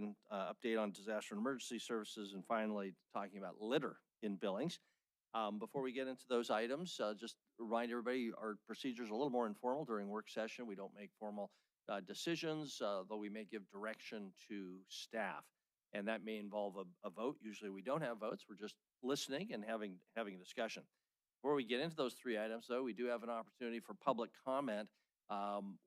then update on disaster and emergency services, and finally talking about litter in Billings. Before we get into those items, just remind everybody our procedure is a little more informal during work session. We don't make formal decisions, though we may give direction to staff, and that may involve a vote. Usually we don't have votes. We're just listening and having a discussion. Before we get into those three items, though, we do have an opportunity for public comment.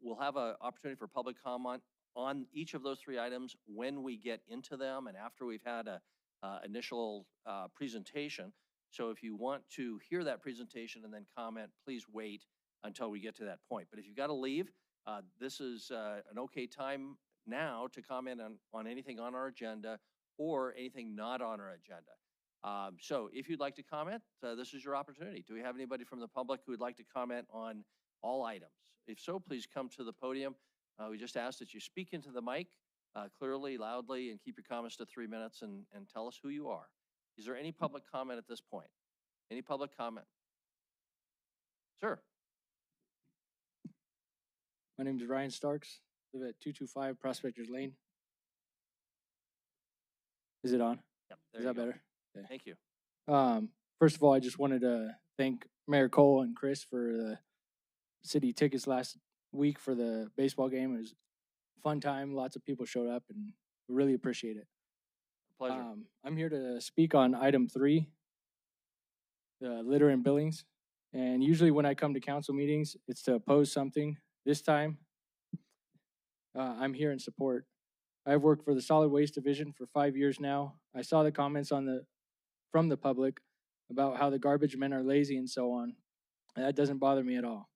We'll have an opportunity for public comment on each of those three items when we get into them and after we've had a initial presentation. So if you want to hear that presentation and then comment, please wait until we get to that point. But if you've got to leave, this is an okay time now to comment on anything on our agenda or anything not on our agenda. So if you'd like to comment, this is your opportunity. Do we have anybody from the public who would like to comment on all items? If so, please come to the podium. We just ask that you speak into the mic clearly, loudly, and keep your comments to 3 minutes and tell us who you are. Is there any public comment at this point? Any public comment? Sir. My name is Ryan Starks. Live at 225 Prospectors Lane. Is it on? Yep. Is that better? Okay. Thank you. First of all, I just wanted to thank Mayor Cole and Chris for the city tickets last week for the baseball game. It was a fun time. Lots of people showed up, and we really appreciate it. Pleasure. I'm here to speak on item 3, the litter in Billings. And usually when I come to council meetings, it's to oppose something. This time, I'm here in support. I've worked for the Solid Waste Division for 5 years now. I saw the comments from the public about how the garbage men are lazy and so on. And that doesn't bother me at all.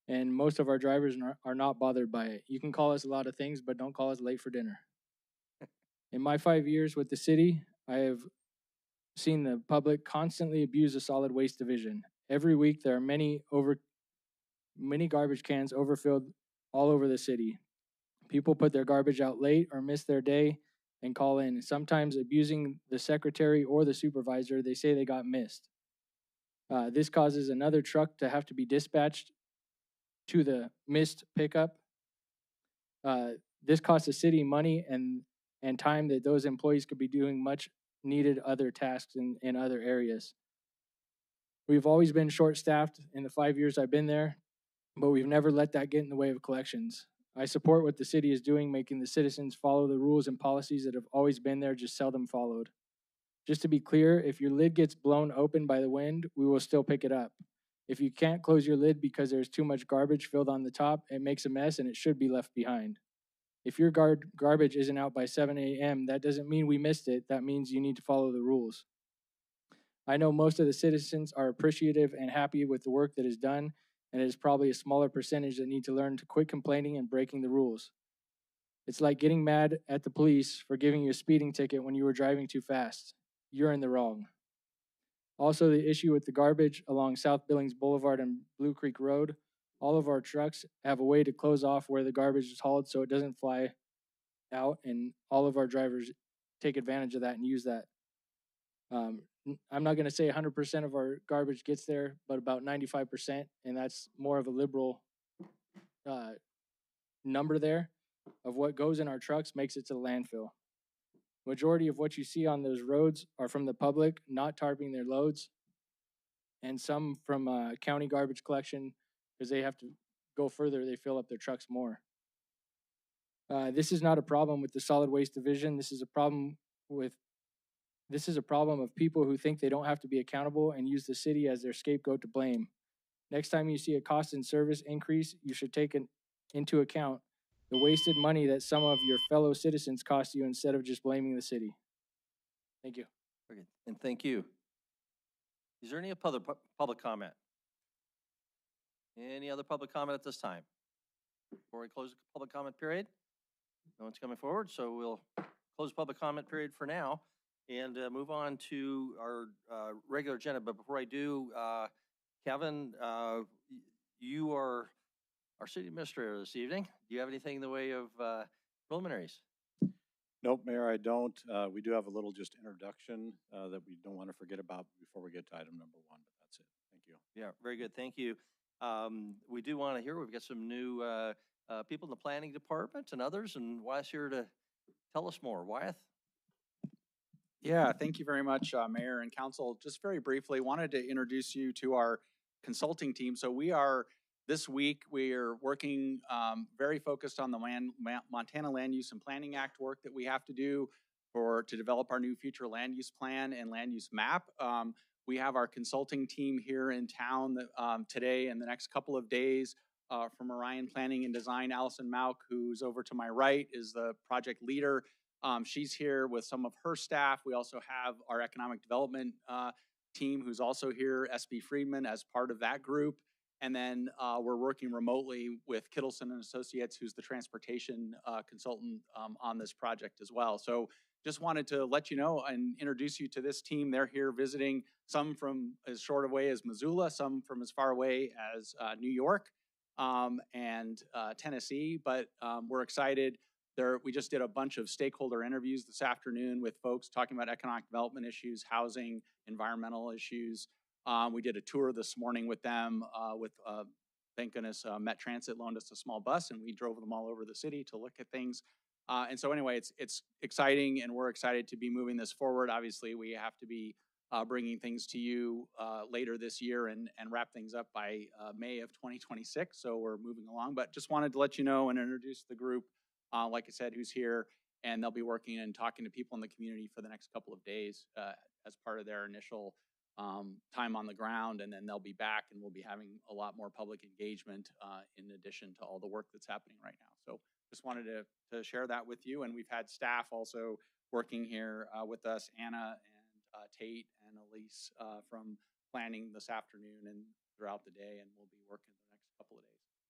And most of our drivers are not bothered by it. You can call us a lot of things, but don't call us late for dinner. In my 5 years with the city, I have seen the public constantly abuse the Solid Waste Division. Every week, there are many garbage cans overfilled all over the city. People put their garbage out late or miss their day and call in, sometimes abusing the secretary or the supervisor. They say they got missed. This causes another truck to have to be dispatched to the missed pickup. This costs the city money and time that those employees could be doing much needed other tasks in other areas. We've always been short-staffed in the 5 years I've been there, but we've never let that get in the way of collections. I support what the city is doing, making the citizens follow the rules and policies that have always been there, just seldom followed. Just to be clear, if your lid gets blown open by the wind, we will still pick it up. If you can't close your lid because there's too much garbage filled on the top, it makes a mess and it should be left behind. If your garbage isn't out by 7 a.m., that doesn't mean we missed it. That means you need to follow the rules. I know most of the citizens are appreciative and happy with the work that is done, and it is probably a smaller percentage that need to learn to quit complaining and breaking the rules. It's like getting mad at the police for giving you a speeding ticket when you were driving too fast. You're in the wrong. Also, the issue with the garbage along South Billings Boulevard and Blue Creek Road, all of our trucks have a way to close off where the garbage is hauled so it doesn't fly out, and all of our drivers take advantage of that and use that. I'm not going to say 100% of our garbage gets there, but about 95%, and that's more of a liberal number there of what goes in our trucks makes it to the landfill. Majority of what you see on those roads are from the public not tarping their loads, and some from county garbage collection because they have to go further. They fill up their trucks more. This is not a problem with the Solid Waste Division. This is a problem of people who think they don't have to be accountable and use the city as their scapegoat to blame. Next time you see a cost and service increase, you should take into account the wasted money that some of your fellow citizens cost you instead of just blaming the city. Thank you. Okay. And thank you. Is there any public comment? Any other public comment at this time? Before we close the public comment period? No one's coming forward, so we'll close the public comment period for now and move on to our regular agenda. But before I do, Kevin, you are our city administrator this evening. Do you have anything in the way of preliminaries? Nope, Mayor, I don't. We do have a little just introduction that we don't want to forget about before we get to item number 1, but that's it. Thank you. Yeah, very good. Thank you. We do want to hear, we've got some new people in the planning department and others, and Wes here to Tell us more. Wyeth? Yeah, thank you very much, Mayor and Council. Just very briefly, wanted to introduce you to our consulting team. So this week, we are working very focused on the Montana Land Use and Planning Act work that we have to do to develop our new future land use plan and land use map. We have our consulting team here in town today and the next couple of days from Orion Planning and Design. Allison Mauk, who's over to my right, is the project leader. She's here with some of her staff. We also have our economic development team who's also here, SB Friedman, as part of that group. And then we're working remotely with Kittleson and Associates, who's the transportation consultant on this project as well. So just wanted to let you know and introduce you to this team. They're here visiting, some from as short away as Missoula, some from as far away as New York and Tennessee, but we're excited. We just did a bunch of stakeholder interviews this afternoon with folks talking about economic development issues, housing, environmental issues. We did a tour this morning with them thank goodness, Met Transit loaned us a small bus and we drove them all over the city to look at things. And so anyway, it's exciting and we're excited to be moving this forward. Obviously, we have to be bringing things to you later this year and wrap things up by May of 2026. So we're moving along, but just wanted to let you know and introduce the group. Like I said, who's here, and they'll be working and talking to people in the community for the next couple of days as part of their initial time on the ground, and then they'll be back and we'll be having a lot more public engagement in addition to all the work that's happening right now. So just wanted to share that with you, and we've had staff also working here with us, Anna and Tate and Elise from planning this afternoon and throughout the day, and we'll be working the next couple of days.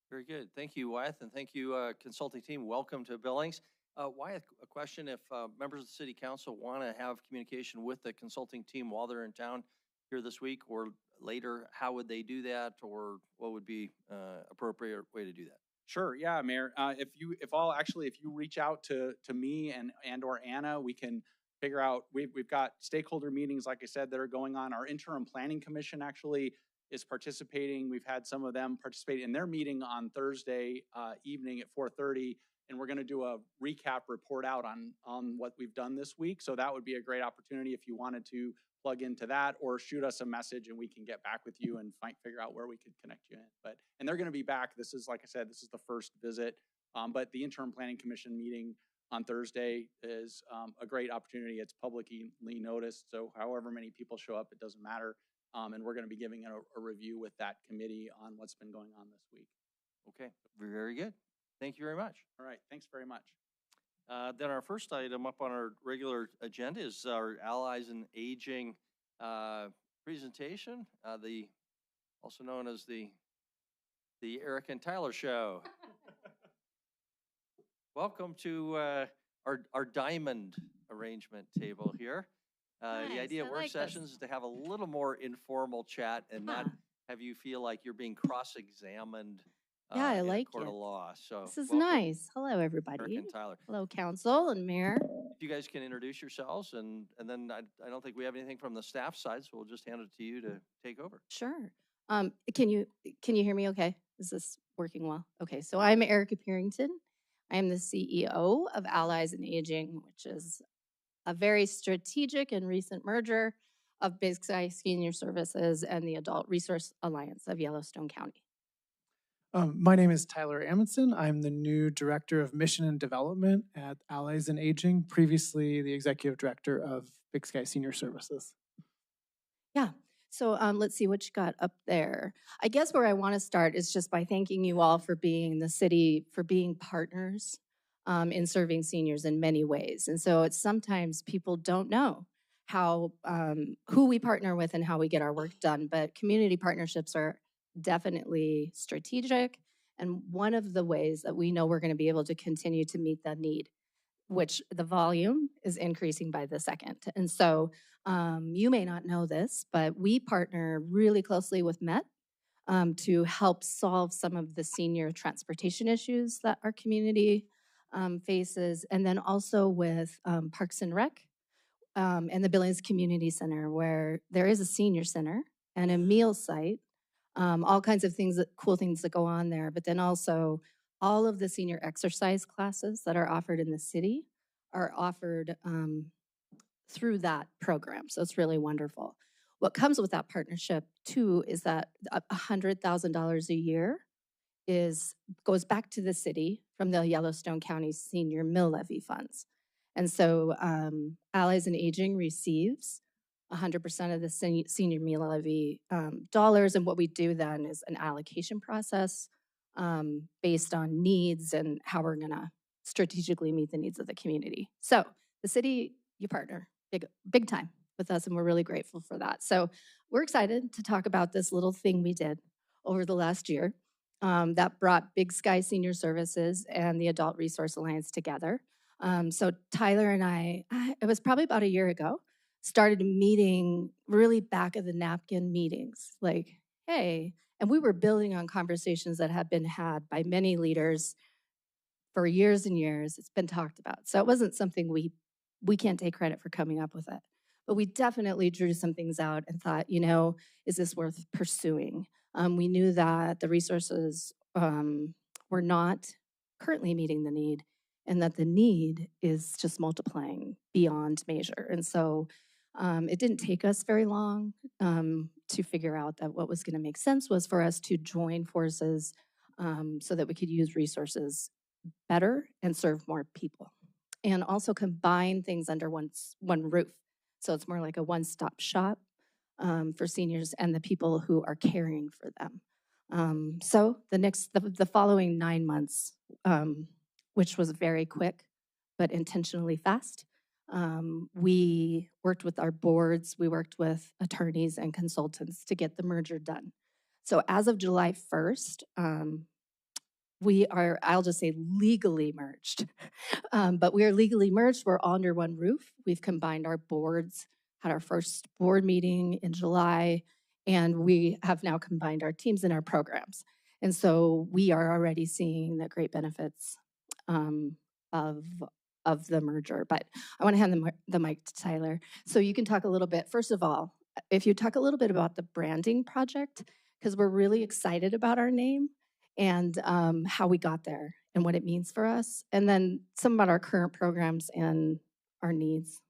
Very good. Thank you, Wyeth, and thank you, consulting team. Welcome to Billings. Wyeth, a question: if members of the City Council want to have communication with the consulting team while they're in town here this week or later, how would they do that, or what would be appropriate way to do that? Sure. Yeah, Mayor. If you reach out to me and or Anna, we can figure out. We've got stakeholder meetings, like I said, that are going on. Our interim planning commission actually is participating. We've had some of them participate in their meeting on Thursday evening at 4:30, and we're going to do a recap report out on what we've done this week. So that would be a great opportunity if you wanted to plug into that or shoot us a message and we can get back with you and figure out where we could connect you in. And they're going to be back. This is, like I said, this is the first visit, but the interim planning commission meeting on Thursday is a great opportunity. It's publicly noticed, so however many people show up, it doesn't matter. And we're going to be giving a review with that committee on what's been going on this week. Okay, very good. Thank you very much. All right, thanks very much. Then our first item up on our regular agenda is our Allies in Aging presentation, also known as the Eric and Tyler Show. Welcome to our diamond arrangement table here. Nice. The idea of work sessions is to have a little more informal chat and not have you feel like you're being cross-examined Yeah, I in like a court it. of law. So This is welcome, nice. Hello, Eric everybody. and Tyler. Hello, council and mayor. If you guys can introduce yourselves, and then I don't think we have anything from the staff side, so we'll just hand it to you to take over. Sure. Can you hear me okay? Is this working well? Okay, so I'm Erica Purington. I am the CEO of Allies in Aging, which is a very strategic and recent merger of Big Sky Senior Services and the Adult Resource Alliance of Yellowstone County. My name is Tyler Amundsen. I'm the new Director of Mission and Development at Allies in Aging, previously the Executive Director of Big Sky Senior Services. Yeah, so let's see what you got up there. I guess where I want to start is just by thanking you all for being the city, for being partners in serving seniors in many ways. And so it's sometimes people don't know how, who we partner with and how we get our work done, but community partnerships are definitely strategic, and one of the ways that we know we're going to be able to continue to meet the need, which the volume is increasing by the second. And so you may not know this, but we partner really closely with Met to help solve some of the senior transportation issues that our community faces, and then also with Parks and Rec and the Billings Community Center, where there is a senior center and a meal site. All kinds of things, cool things that go on there, but then also all of the senior exercise classes that are offered in the city are offered through that program. So it's really wonderful. What comes with that partnership too is that $100,000 a year goes back to the city from the Yellowstone County Senior Mill Levy funds. And so Allies and Aging receives 100% of the senior meal levy dollars. And what we do then is an allocation process based on needs and how we're going to strategically meet the needs of the community. So the city, you partner big time with us, and we're really grateful for that. So we're excited to talk about this little thing we did over the last year that brought Big Sky Senior Services and the Adult Resource Alliance together. So Tyler and I, it was probably about a year ago, started meeting really back of the napkin meetings, like, hey, and we were building on conversations that have been had by many leaders for years and years. It's been talked about. So it wasn't something we can't take credit for coming up with it. But we definitely drew some things out and thought, you know, is this worth pursuing? We knew that the resources were not currently meeting the need, and that the need is just multiplying beyond measure. And so it didn't take us very long to figure out that what was going to make sense was for us to join forces so that we could use resources better and serve more people, and also combine things under one roof. So it's more like a one-stop shop for seniors and the people who are caring for them. So the following 9 months, which was very quick but intentionally fast, we worked with our boards, we worked with attorneys and consultants to get the merger done. So as of July 1st, we are, I'll just say, legally merged. But we are legally merged. We're all under one roof. We've combined our boards, had our first board meeting in July, and we have now combined our teams and our programs. And so we are already seeing the great benefits of the merger. But I want to hand the mic to Tyler. So you can talk a little bit, first of all, if you talk a little bit about the branding project, because we're really excited about our name and how we got there and what it means for us, and then some about our current programs and our needs.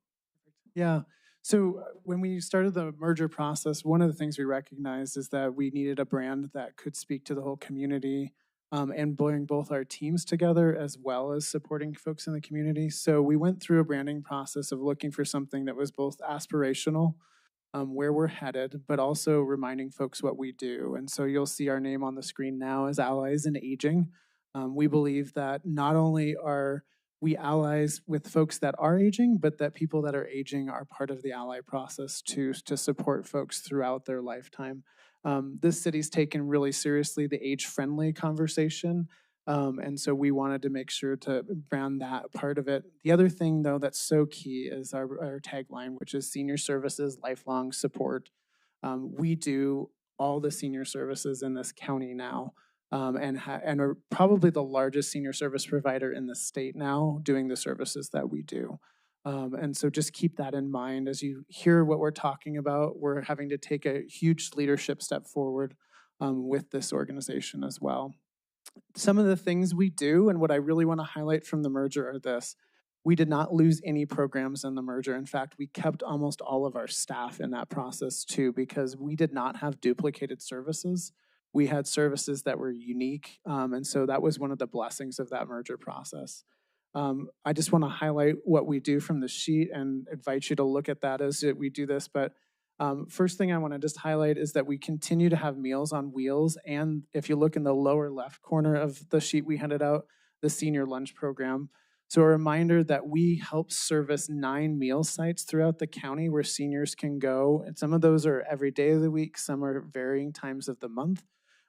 Yeah. So when we started the merger process, one of the things we recognized is that we needed a brand that could speak to the whole community and bring both our teams together as well as supporting folks in the community. So we went through a branding process of looking for something that was both aspirational, where we're headed, but also reminding folks what we do. And so you'll see our name on the screen now as Allies in Aging. We believe that not only are we allies with folks that are aging, but that people that are aging are part of the ally process to support folks throughout their lifetime. This city's taken really seriously the age-friendly conversation. And so we wanted to make sure to brand that part of it. The other thing, though, that's so key is our tagline, which is senior services, lifelong support. We do all the senior services in this county now, and are probably the largest senior service provider in the state now doing the services that we do. And so just keep that in mind as you hear what we're talking about. We're having to take a huge leadership step forward with this organization as well. Some of the things we do and what I really want to highlight from the merger are this. We did not lose any programs in the merger. In fact, we kept almost all of our staff in that process too, because we did not have duplicated services. We had services that were unique. And so that was one of the blessings of that merger process. I just want to highlight what we do from the sheet and invite you to look at that as we do this. But first thing I want to just highlight is that we continue to have Meals on Wheels. And if you look in the lower left corner of the sheet we handed out, the senior lunch program. So a reminder that we help service 9 meal sites throughout the county where seniors can go. And some of those are every day of the week, some are varying times of the month.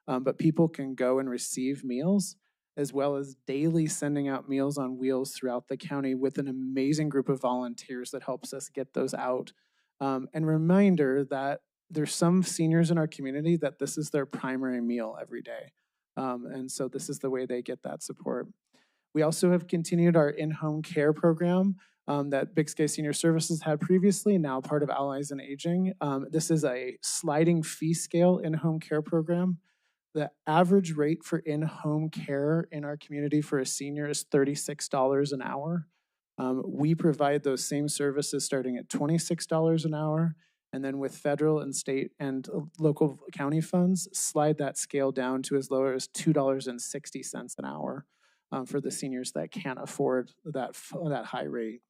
But people can go and receive meals, as well as daily sending out Meals on Wheels throughout the county with an amazing group of volunteers that helps us get those out. And reminder that there's some seniors in our community that this is their primary meal every day. And so this is the way they get that support. We also have continued our in-home care program that Big Sky Senior Services had previously, now part of Allies in Aging. This is a sliding fee scale in-home care program. The average rate for in-home care in our community for a senior is $36 an hour. We provide those same services starting at $26 an hour. And then with federal and state and local county funds, slide that scale down to as low as $2.60 an hour for the seniors that can't afford that high rate.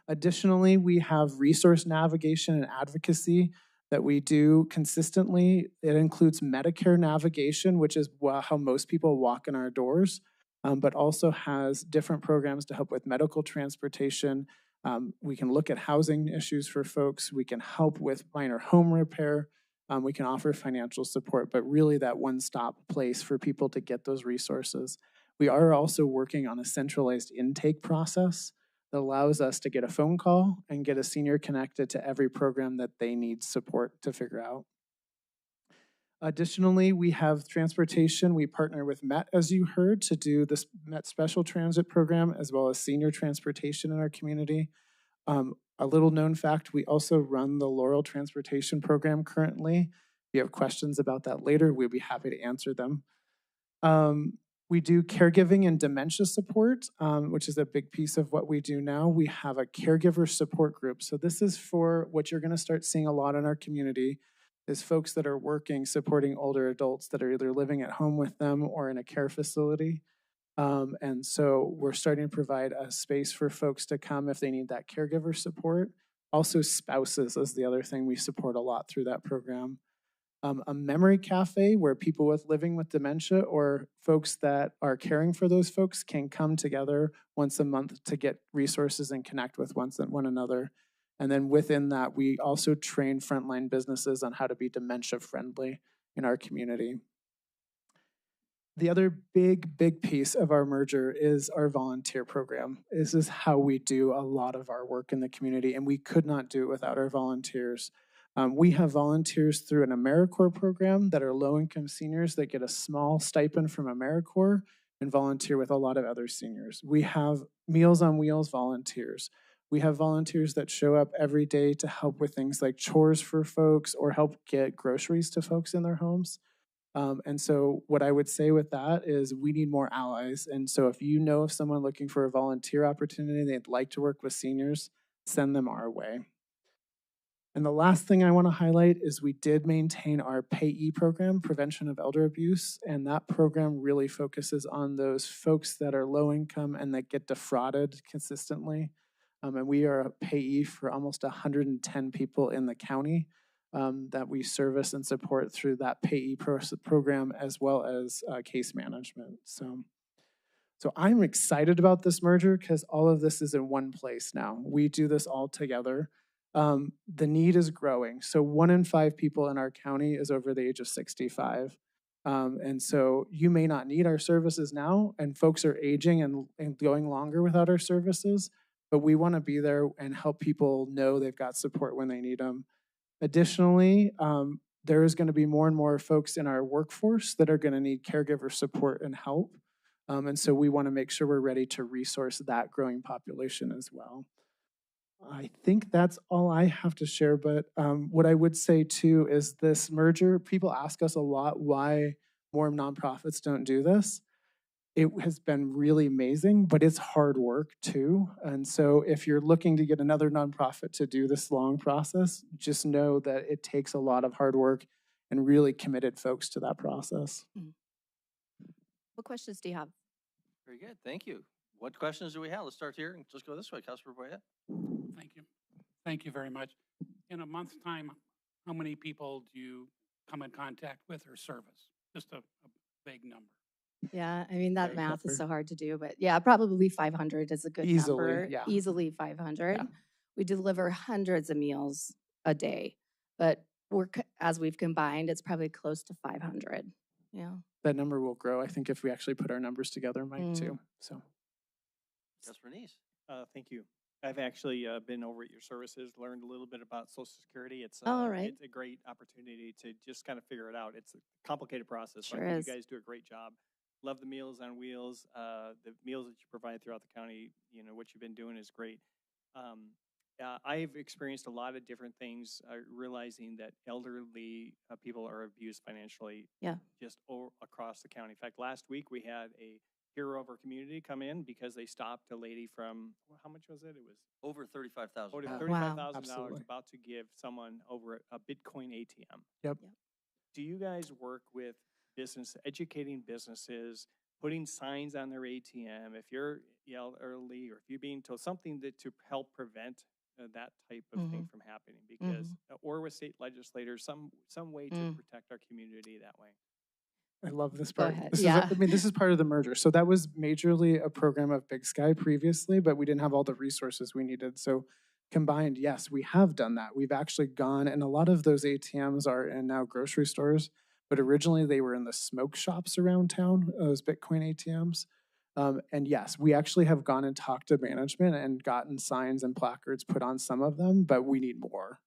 Additionally, we have resource navigation and advocacy that we do consistently. It includes Medicare navigation, which is how most people walk in our doors, but also has different programs to help with medical transportation. We can look at housing issues for folks. We can help with minor home repair. We can offer financial support, but really that one-stop place for people to get those resources. We are also working on a centralized intake process that allows us to get a phone call and get a senior connected to every program that they need support to figure out. Additionally, we have transportation. We partner with MET, as you heard, to do this MET special transit program, as well as senior transportation in our community. A little known fact, we also run the Laurel Transportation Program currently. If you have questions about that later, we'd be happy to answer them. We do caregiving and dementia support, which is a big piece of what we do now. We have a caregiver support group. So this is for what you're going to start seeing a lot in our community is folks that are working, supporting older adults that are either living at home with them or in a care facility. And so we're starting to provide a space for folks to come if they need that caregiver support. Also spouses is the other thing we support a lot through that program. A memory cafe where people living with dementia or folks that are caring for those folks can come together once a month to get resources and connect with one another. And then within that, we also train frontline businesses on how to be dementia friendly in our community. The other big piece of our merger is our volunteer program. This is how we do a lot of our work in the community, and we could not do it without our volunteers. We have volunteers through an AmeriCorps program that are low-income seniors that get a small stipend from AmeriCorps and volunteer with a lot of other seniors. We have Meals on Wheels volunteers. We have volunteers that show up every day to help with things like chores for folks or help get groceries to folks in their homes. And so what I would say with that is we need more allies. And so if you know of someone looking for a volunteer opportunity, they'd like to work with seniors, send them our way. And the last thing I want to highlight is we did maintain our PAYE program, Prevention of Elder Abuse, and that program really focuses on those folks that are low income and that get defrauded consistently. And we are a PAYE for almost 110 people in the county that we service and support through that PAYE program as well as case management. So I'm excited about this merger because all of this is in one place now. We do this all together. The need is growing. So 1 in 5 people in our county is over the age of 65. And so you may not need our services now, and folks are aging and going longer without our services, but we want to be there and help people know they've got support when they need them. Additionally, there is going to be more and more folks in our workforce that are going to need caregiver support and help. And so we want to make sure we're ready to resource that growing population as well. I think that's all I have to share, but what I would say too is this merger, people ask us a lot why more nonprofits don't do this. It has been really amazing, but it's hard work too. And so if you're looking to get another nonprofit to do this long process, just know that it takes a lot of hard work and really committed folks to that process. What questions do you have? Very good, thank you. What questions do we have? Let's start here and just go this way, Councilor Boyette. Thank you. Thank you very much. In a month's time, how many people do you come in contact with or service? Just a vague number. Yeah, I mean, that Very math is clever. so hard to do, but yeah, probably 500 is a good Easily, number. yeah. Easily 500. Yeah. We deliver hundreds of meals a day, but as we've combined, it's probably close to 500. Yeah. That number will grow, I think, if we actually put our numbers together, Mike, Mm. too. So. Yes, Bernice. Thank you. I've actually been over at your services, learned a little bit about Social Security. It's All right. it's a great opportunity to just kind of figure it out. It's a complicated process. Sure I think is. you guys do a great job. Love the Meals on Wheels. The meals that you provide throughout the county. You know what you've been doing is great. I've experienced a lot of different things, realizing that elderly people are abused financially. Yeah. Just across the county. In fact, last week we had a hero of our community come in because they stopped a lady from, well, how much was it? It was Over 35,000. over Wow. $35,000 Absolutely. about to give someone over a Bitcoin ATM. Yep. Do you guys work with educating businesses, putting signs on their ATM if you're elderly or if you're being told something to help prevent that type of thing from happening? Because, or with state legislators, some way to protect our community that way. I love this Go part. ahead. This Yeah. is, this is part of the merger. So that was majorly a program of Big Sky previously, but we didn't have all the resources we needed. So combined, yes, we have done that. We've actually gone, and a lot of those ATMs are in now grocery stores, but originally they were in the smoke shops around town, those Bitcoin ATMs. And yes, we actually have gone and talked to management and gotten signs and placards put on some of them, but we need more.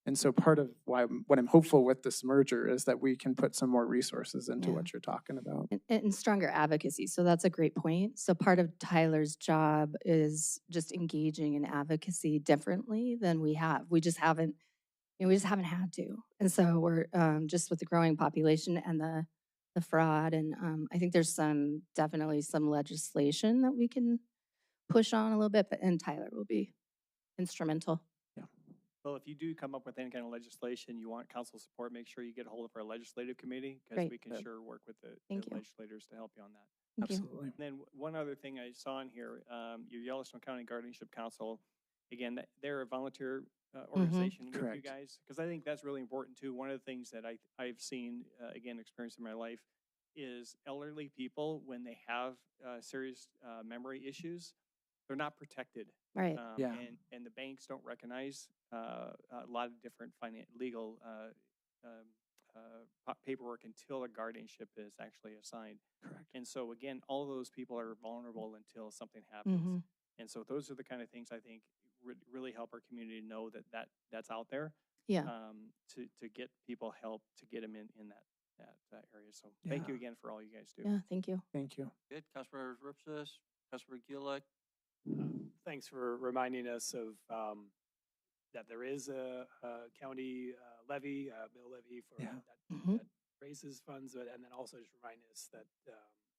And so part of what I'm hopeful with this merger is that we can put some more resources into Yeah. what you're talking about. And stronger advocacy. So that's a great point. So part of Tyler's job is just engaging in advocacy differently than we have. We just haven't, we just haven't had to. And so we're just with the growing population and the fraud. And I think there's definitely some legislation that we can push on a little bit, and Tyler will be instrumental. Well, if you do come up with any kind of legislation, you want council support, make sure you get a hold of our legislative committee because Great. we can sure work with the Thank you. legislators to help you on that. Thank you. Absolutely. And then one other thing I saw in here, your Yellowstone County Guardianship Council, again, they're a volunteer organization with you Correct. guys, because I think that's really important too. One of the things that I've seen, again, experienced in my life is elderly people, when they have serious memory issues, they're not protected. Right. Yeah. And the banks don't recognize a lot of different legal paperwork until a guardianship is actually assigned. Correct. And so again, all those people are vulnerable until something happens. And so those are the kind of things I think really help our community know that's out there. Yeah. To get people help to get them in that area. So thank you Yeah. again for all you guys do. Yeah. Thank you. Thank you. Good. Councilmember Ripsis, Councilmember Gillick. Thanks for reminding us of that there is a county levy, mill levy for Yeah. that raises funds, and then also just remind us that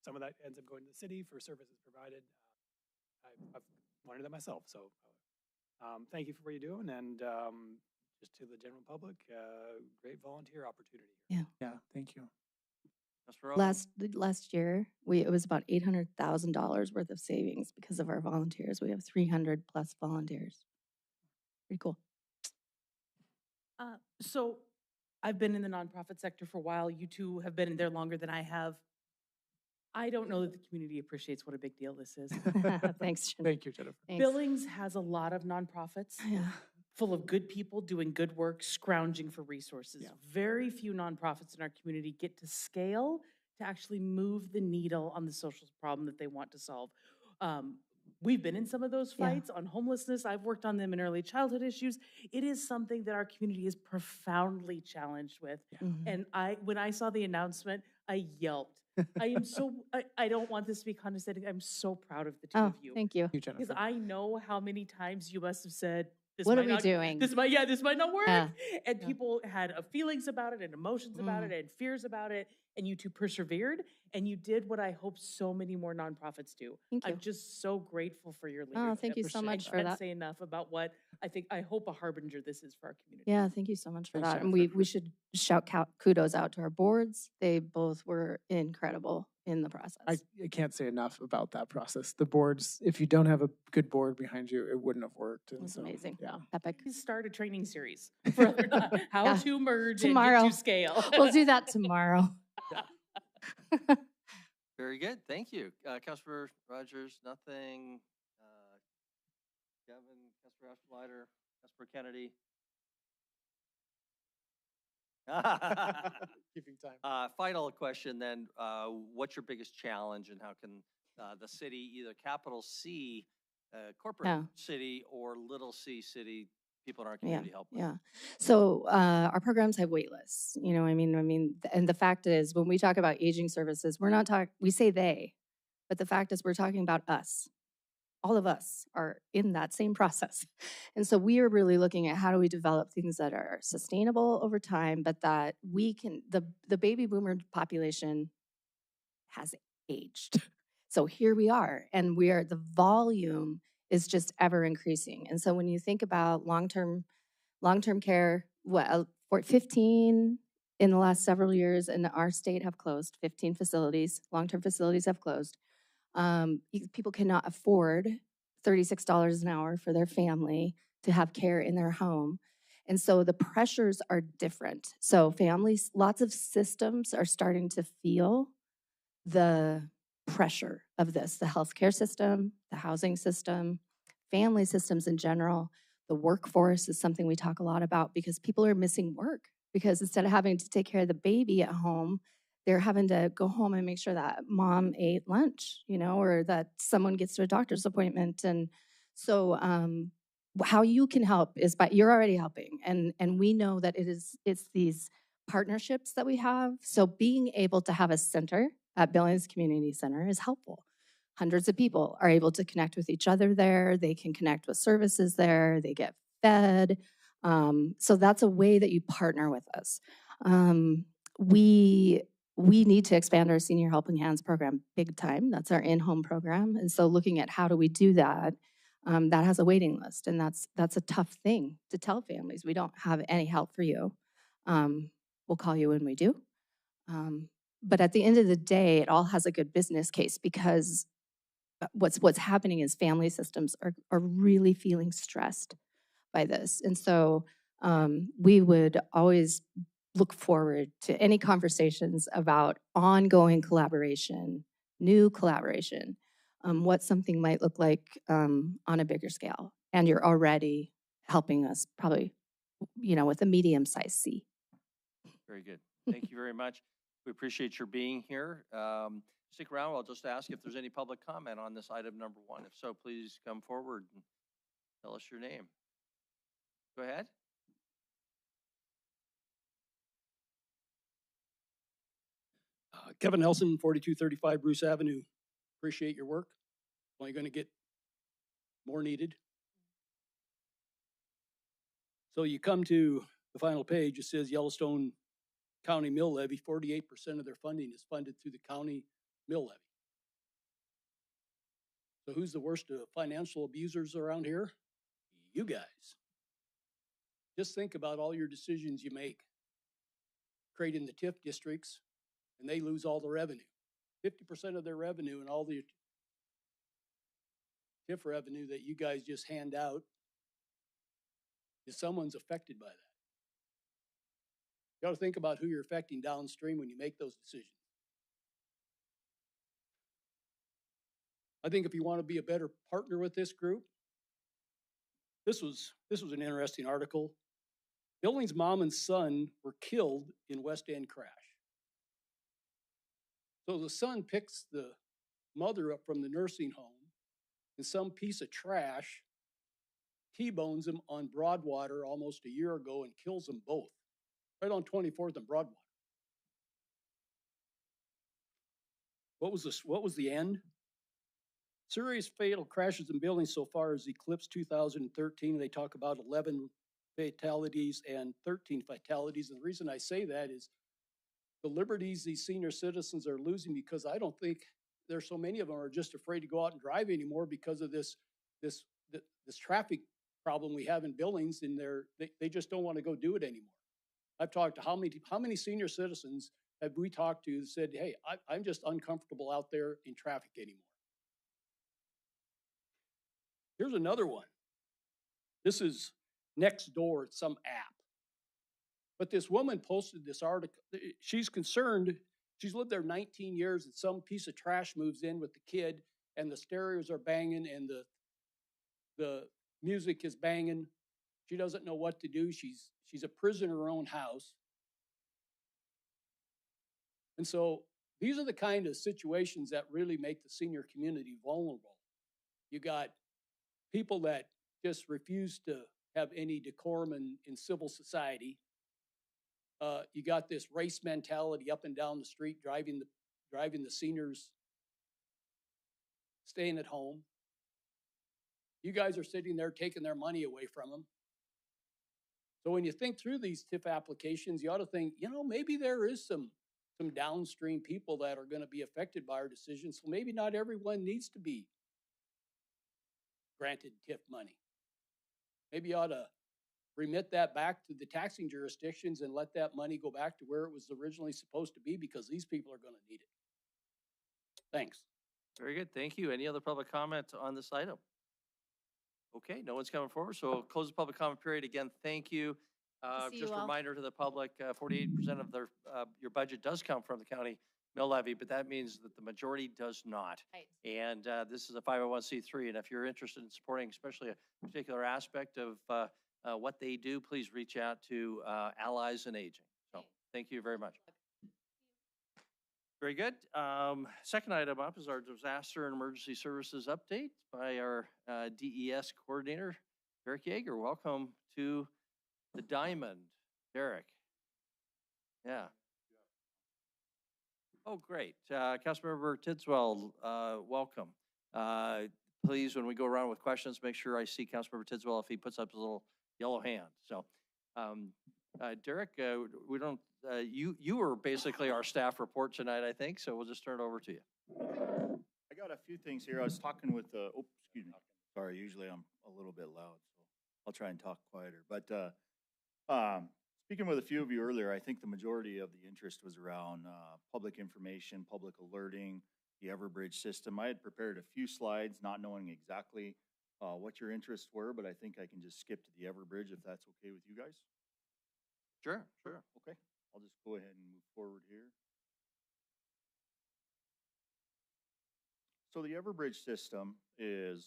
some of that ends up going to the city for services provided. I've wanted that myself, so thank you for what you're doing, and just to the general public, great volunteer opportunity. Yeah. Thank you. Last year, it was about $800,000 worth of savings because of our volunteers. We have 300 plus volunteers. Pretty cool. So I've been in the nonprofit sector for a while. You two have been in there longer than I have. I don't know that the community appreciates what a big deal this is. Thanks, Jen. Thank you, Jennifer. Thanks. Billings has a lot of nonprofits Yeah. full of good people doing good work, scrounging for resources. Yeah. Very few nonprofits in our community get to scale to actually move the needle on the social problem that they want to solve. We've been in some of those Yeah. fights on homelessness. I've worked on them in early childhood issues. It is something that our community is profoundly challenged with. Mhm. And when I saw the announcement, I yelped. I don't want this to be condescending. I'm so proud of the two Oh, of you. thank you. Thank you, Jennifer. Because I know how many times you must have said, this What are might we not- doing? This might not work. Yeah. And Yeah. people had feelings about it and emotions about it and fears about it. And you two persevered and you did what I hope so many more nonprofits do. Thank you. I'm just so grateful for your leadership. Oh, thank you so much I for can't that. say enough about what I hope a harbinger this is for our community. Yeah, thank you so much for Thanks, that. And Jennifer. we should shout kudos out to our boards. They both were incredible in the process. I can't say enough about that process. The boards, if you don't have a good board behind you, it wouldn't have worked. It was amazing. Yeah. Epic. Please start a training series for how Yeah. to merge Tomorrow. and get to scale. We'll do that tomorrow. Very good. Thank you. Councilmember Rogers, nothing. Kevin, Councilmember Asperleiter, Councilmember Kennedy. Keeping time. Final question then, what's your biggest challenge and how can the city, either capital C, corporate Yeah. city or little c city, people in our community help with? Yeah. So our programs have wait lists. You know, I mean, and the fact is, when we talk about aging services, we're not talking. We say they, but the fact is, we're talking about us. All of us are in that same process, and so we are really looking at how do we develop things that are sustainable over time, but that we can. The baby boomer population has aged. So here we are, and the volume is just ever increasing. And so when you think about long-term care, for 15 in the last several years in our state have closed, 15 facilities, long-term facilities have closed. People cannot afford $36 an hour for their family to have care in their home. And so the pressures are different. So families, lots of systems are starting to feel the pressure of this, the healthcare system, the housing system, family systems in general. The workforce is something we talk a lot about because people are missing work because instead of having to take care of the baby at home, they're having to go home and make sure that mom ate lunch, or that someone gets to a doctor's appointment. And so how you can help is you're already helping. And we know that it's these partnerships that we have. So being able to have a center at Billings Community Center is helpful. Hundreds of people are able to connect with each other there. They can connect with services there. They get fed. So that's a way that you partner with us. We need to expand our Senior Helping Hands program big time. That's our in-home program. And so looking at how do we do that, that has a waiting list. And that's a tough thing to tell families. We don't have any help for you. We'll call you when we do. But at the end of the day, it all has a good business case because what's happening is family systems are really feeling stressed by this. And so we would always look forward to any conversations about ongoing collaboration, new collaboration, what something might look like on a bigger scale. And you're already helping us probably, with a medium-sized C. Very good. Thank you very much. We appreciate your being here. Stick around. I'll just ask if there's any public comment on this item number 1. If so, please come forward and tell us your name. Go ahead. Kevin Nelson, 4235 Bruce Avenue. Appreciate your work. Only going to get more needed. So you come to the final page, it says Yellowstone County mill levy, 48% of their funding is funded through the county mill levy. So who's the worst financial abusers around here? You guys. Just think about all your decisions you make, creating the TIF districts, and they lose all the revenue. 50% of their revenue and all the TIF revenue that you guys just hand out is someone's affected by that. You got to think about who you're affecting downstream when you make those decisions. I think if you want to be a better partner with this group, this was an interesting article. Billings' mom and son were killed in West End crash. So the son picks the mother up from the nursing home and some piece of trash T-bones them on Broadwater almost a year ago and kills them both, right on 24th and Broadwater. What was the end? Serious fatal crashes in Billings so far has eclipsed 2013. They talk about 11 fatalities and 13 fatalities. And the reason I say that is the liberties these senior citizens are losing, because I don't think there's so many of them are just afraid to go out and drive anymore because of this traffic problem we have in Billings, and they just don't want to go do it anymore. I've talked to how many senior citizens have we talked to that said, hey, I'm just uncomfortable out there in traffic anymore. Here's another one. This is next door at some app. But this woman posted this article. She's concerned. She's lived there 19 years, and some piece of trash moves in with the kid, and the stereos are banging, and the music is banging. She doesn't know what to do. She's a prisoner in her own house. And so these are the kind of situations that really make the senior community vulnerable. You got people that just refuse to have any decorum in civil society. You got this race mentality up and down the street, driving the seniors staying at home. You guys are sitting there taking their money away from them. So when you think through these TIF applications, you ought to think, maybe there is some some downstream people that are gonna be affected by our decisions. So maybe not everyone needs to be granted TIF money. Maybe you ought to remit that back to the taxing jurisdictions and let that money go back to where it was originally supposed to be, because these people are gonna need it. Thanks. Very good. Thank you. Any other public comment on this item? Okay, no one's coming forward, so we'll close the public comment period. Again, thank you. See you Just a all. reminder to the public, 48% of their, your budget does come from the county mill levy, but that means that the majority does not. Right. And this is a 501c3, and if you're interested in supporting especially a particular aspect of what they do, please reach out to Allies in Aging. So thank you very much. Very good. Second item up is our Disaster and Emergency Services update by our DES coordinator, Derek Yeager. Welcome to the Diamond, Derek. Yeah. Oh, great. Councilmember Tidswell, welcome. Please, when we go around with questions, make sure I see Councilmember Tidswell if he puts up his little yellow hand. So, Derek, we don't, you were basically our staff report tonight, I think, so we'll just turn it over to you. I got a few things here. I was talking with, oh, excuse me. Sorry, usually I'm a little bit loud, so I'll try and talk quieter. But speaking with a few of you earlier, I think the majority of the interest was around public information, public alerting, the Everbridge system. I had prepared a few slides, not knowing exactly what your interests were, but I think I can just skip to the Everbridge if that's okay with you guys. Sure, sure. Okay, I'll just go ahead and move forward here. So the Everbridge system is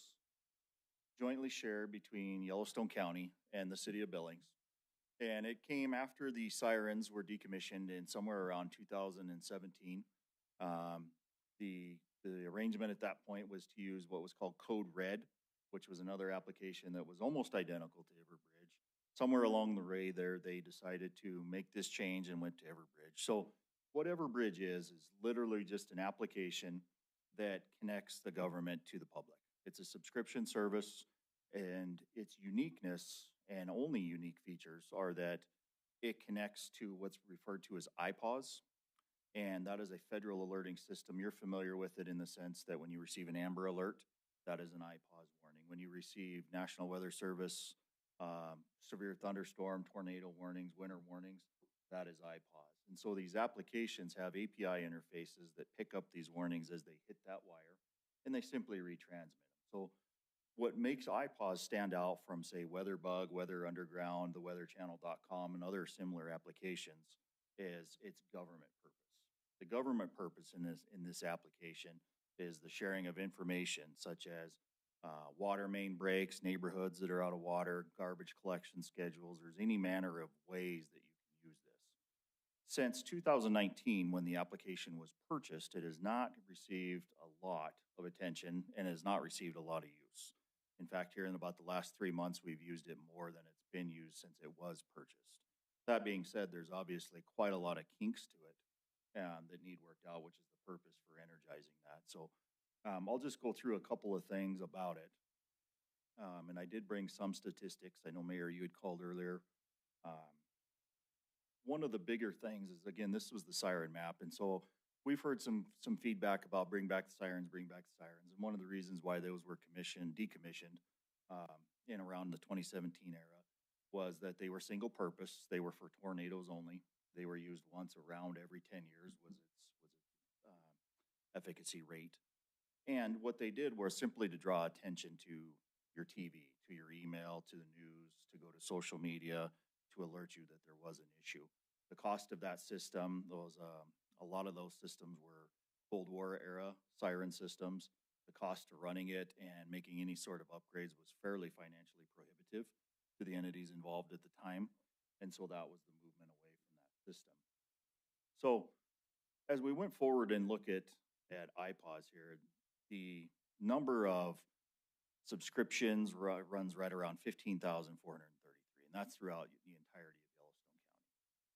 jointly shared between Yellowstone County and the city of Billings. And it came after the sirens were decommissioned in somewhere around 2017. The arrangement at that point was to use what was called Code Red, which was another application that was almost identical to Everbridge. Somewhere along the way there, they decided to make this change and went to Everbridge. So what Everbridge is literally just an application that connects the government to the public. It's a subscription service, and its uniqueness and only unique features are that it connects to what's referred to as IPAWS, and that is a federal alerting system. You're familiar with it in the sense that when you receive an Amber Alert, that is an IPAWS warning. When you receive National Weather Service, severe thunderstorm, tornado warnings, winter warnings, that is IPAWS. And so these applications have API interfaces that pick up these warnings as they hit that wire, and they simply retransmit them. So what makes IPAWS stand out from, say, WeatherBug, Weather Underground, the weatherchannel.com, and other similar applications is its government purpose. The government purpose in this application is the sharing of information such as water main breaks, neighborhoods that are out of water, garbage collection schedules. There's any manner of ways that you can use this. Since 2019, when the application was purchased, it has not received a lot of attention and has not received a lot of use. In fact, here in about the last 3 months, we've used it more than it's been used since it was purchased. That being said, there's obviously quite a lot of kinks to it that need worked out, which is the purpose for energizing that. So I'll just go through a couple of things about it. And I did bring some statistics. I know, Mayor, you had called earlier. One of the bigger things is, again, this was the siren map. And so we've heard some feedback about bring back the sirens. And one of the reasons why those were decommissioned in around the 2017 era was that they were single purpose. They were for tornadoes only. They were used once around every 10 years was its efficacy rate. And what they did was simply to draw attention to your TV, to your email, to the news, to go to social media, to alert you that there was an issue. The cost of that system, a lot of those systems were Cold War era siren systems. The cost of running it and making any sort of upgrades was fairly financially prohibitive to the entities involved at the time. And so that was the movement away from that system. So as we went forward and look at IPAWS here, the number of subscriptions runs right around 15,433, and that's throughout the entirety of Yellowstone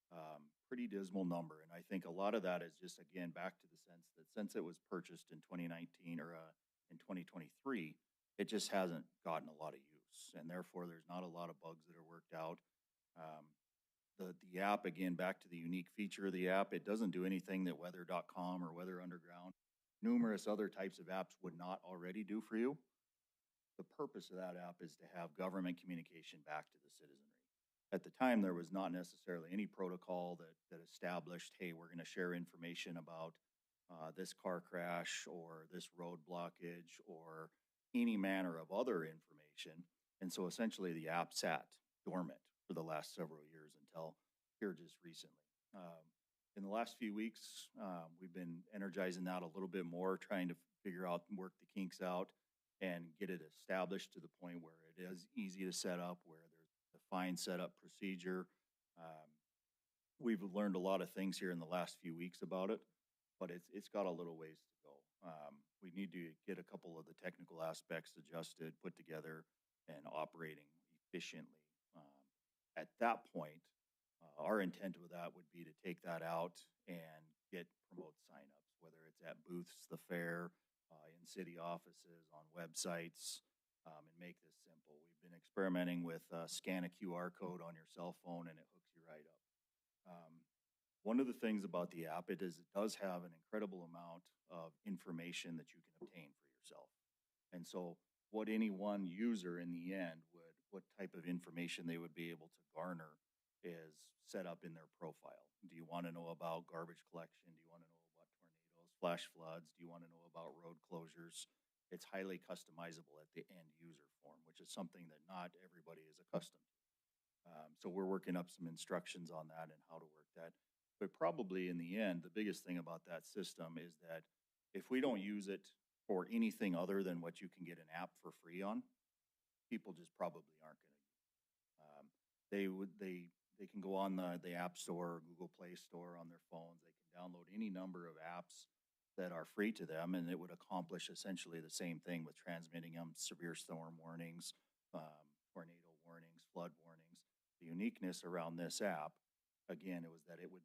County. Pretty dismal number, and I think a lot of that is just, again, back to the sense that since it was purchased in 2019 or in 2023, it just hasn't gotten a lot of use, and therefore there's not a lot of bugs that are worked out. The app, again, back to the unique feature of the app, it doesn't do anything that weather.com or Weather Underground, numerous other types of apps would not already do for you. The purpose of that app is to have government communication back to the citizenry. At the time, there was not necessarily any protocol that established, hey, we're going to share information about this car crash or this road blockage or any manner of other information. And so essentially the app sat dormant for the last several years until here just recently. In the last few weeks, we've been energizing that a little bit more, trying to figure out and work the kinks out and get it established to the point where it is easy to set up, where there's a defined setup procedure. We've learned a lot of things here in the last few weeks about it, but it's got a little ways to go. We need to get a couple of the technical aspects adjusted, put together, and operating efficiently. At that point, our intent with that would be to take that out and promote signups, whether it's at booths, the fair, in city offices, on websites, and make this simple. We've been experimenting with scan a QR code on your cell phone and it hooks you right up. One of the things about the app, it does have an incredible amount of information that you can obtain for yourself. And so what any one user in the end what type of information they would be able to garner is set up in their profile. Do you want to know about garbage collection? Do you want to know about tornadoes, flash floods? Do you want to know about road closures? It's highly customizable at the end user form, which is something that not everybody is accustomed to. So we're working up some instructions on that and how to work that. But probably in the end, the biggest thing about that system is that if we don't use it for anything other than what you can get an app for free on, people just probably aren't going to. They can go on the App Store or Google Play Store on their phones. They can download any number of apps that are free to them, and it would accomplish essentially the same thing with transmitting them severe storm warnings, tornado warnings, flood warnings. The uniqueness around this app, again, it was that it would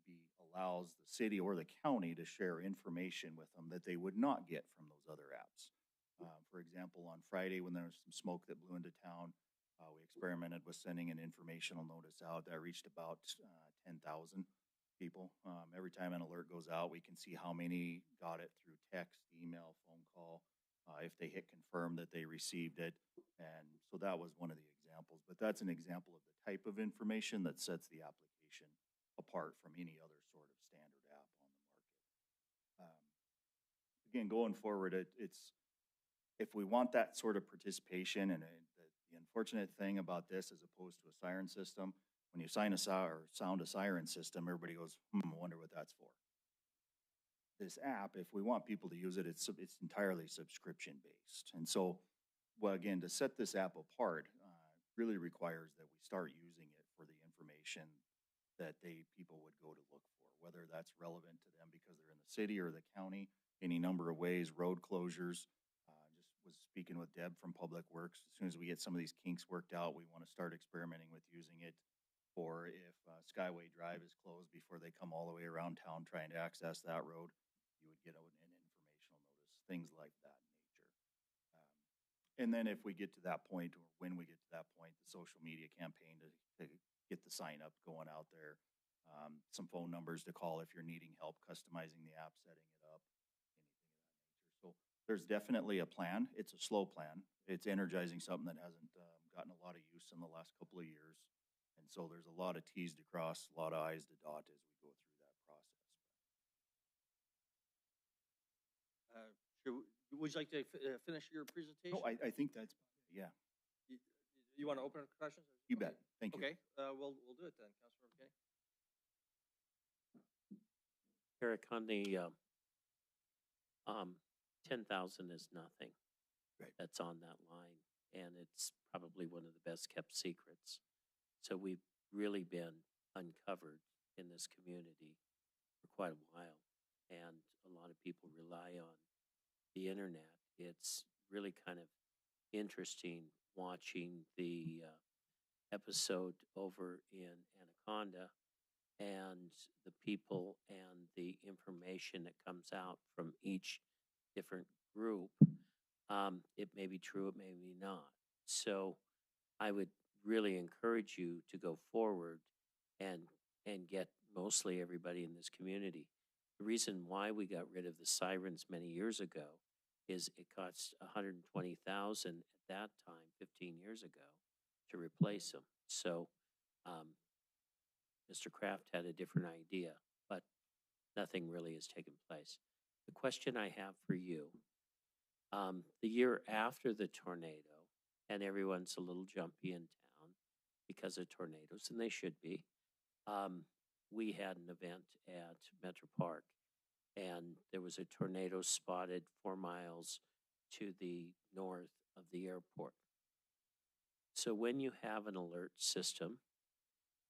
allows the city or the county to share information with them that they would not get from those other apps. For example, on Friday when there was some smoke that blew into town, we experimented with sending an informational notice out that reached about 10,000 people. Every time an alert goes out, we can see how many got it through text, email, phone call, if they hit confirm that they received it. And so that was one of the examples. But that's an example of the type of information that sets the application apart from any other sort of standard app on the market. Again, going forward, it's if we want that sort of participation, and the unfortunate thing about this, as opposed to a siren system, when you sound a siren system, everybody goes, I wonder what that's for. This app, if we want people to use it, it's entirely subscription based. And so, well, again, to set this app apart really requires that we start using it for the information that people would go to look for, whether that's relevant to them because they're in the city or the county, any number of ways, road closures. Just was speaking with Deb from Public Works. As soon as we get some of these kinks worked out, we want to start experimenting with using it for if Skyway Drive is closed before they come all the way around town trying to access that road, you would get an informational notice, things like that nature. And then if we get to that point, or when we get to that point, the social media campaign to get the sign up going out there, some phone numbers to call if you're needing help customizing the app, setting it up, anything of that nature. So there's definitely a plan. It's a slow plan. It's energizing something that hasn't gotten a lot of use in the last couple of years. And so there's a lot of T's to cross, a lot of I's to dot as we go through that process. Would you like to finish your presentation? No, I think that's, yeah. You want to open up questions? You bet. Thank you. Okay, we'll do it then, Councilmember Kenny. Eric, on the 10,000 is nothing. Right. That's on that line, and it's probably one of the best kept secrets. So we've really been uncovered in this community for quite a while, and a lot of people rely on the internet. It's really kind of interesting watching the episode over in Anaconda and the people and the information that comes out from each different group. It may be true, it may be not. So I would really encourage you to go forward and and get mostly everybody in this community. The reason why we got rid of the sirens many years ago is it cost 120,000 at that time, 15 years ago, to replace them. So Mr. Kraft had a different idea, but nothing really has taken place. The question I have for you, the year after the tornado, and everyone's a little jumpy in town because of tornadoes, and they should be, we had an event at Metro Park, and there was a tornado spotted 4 miles to the north of the airport. So when you have an alert system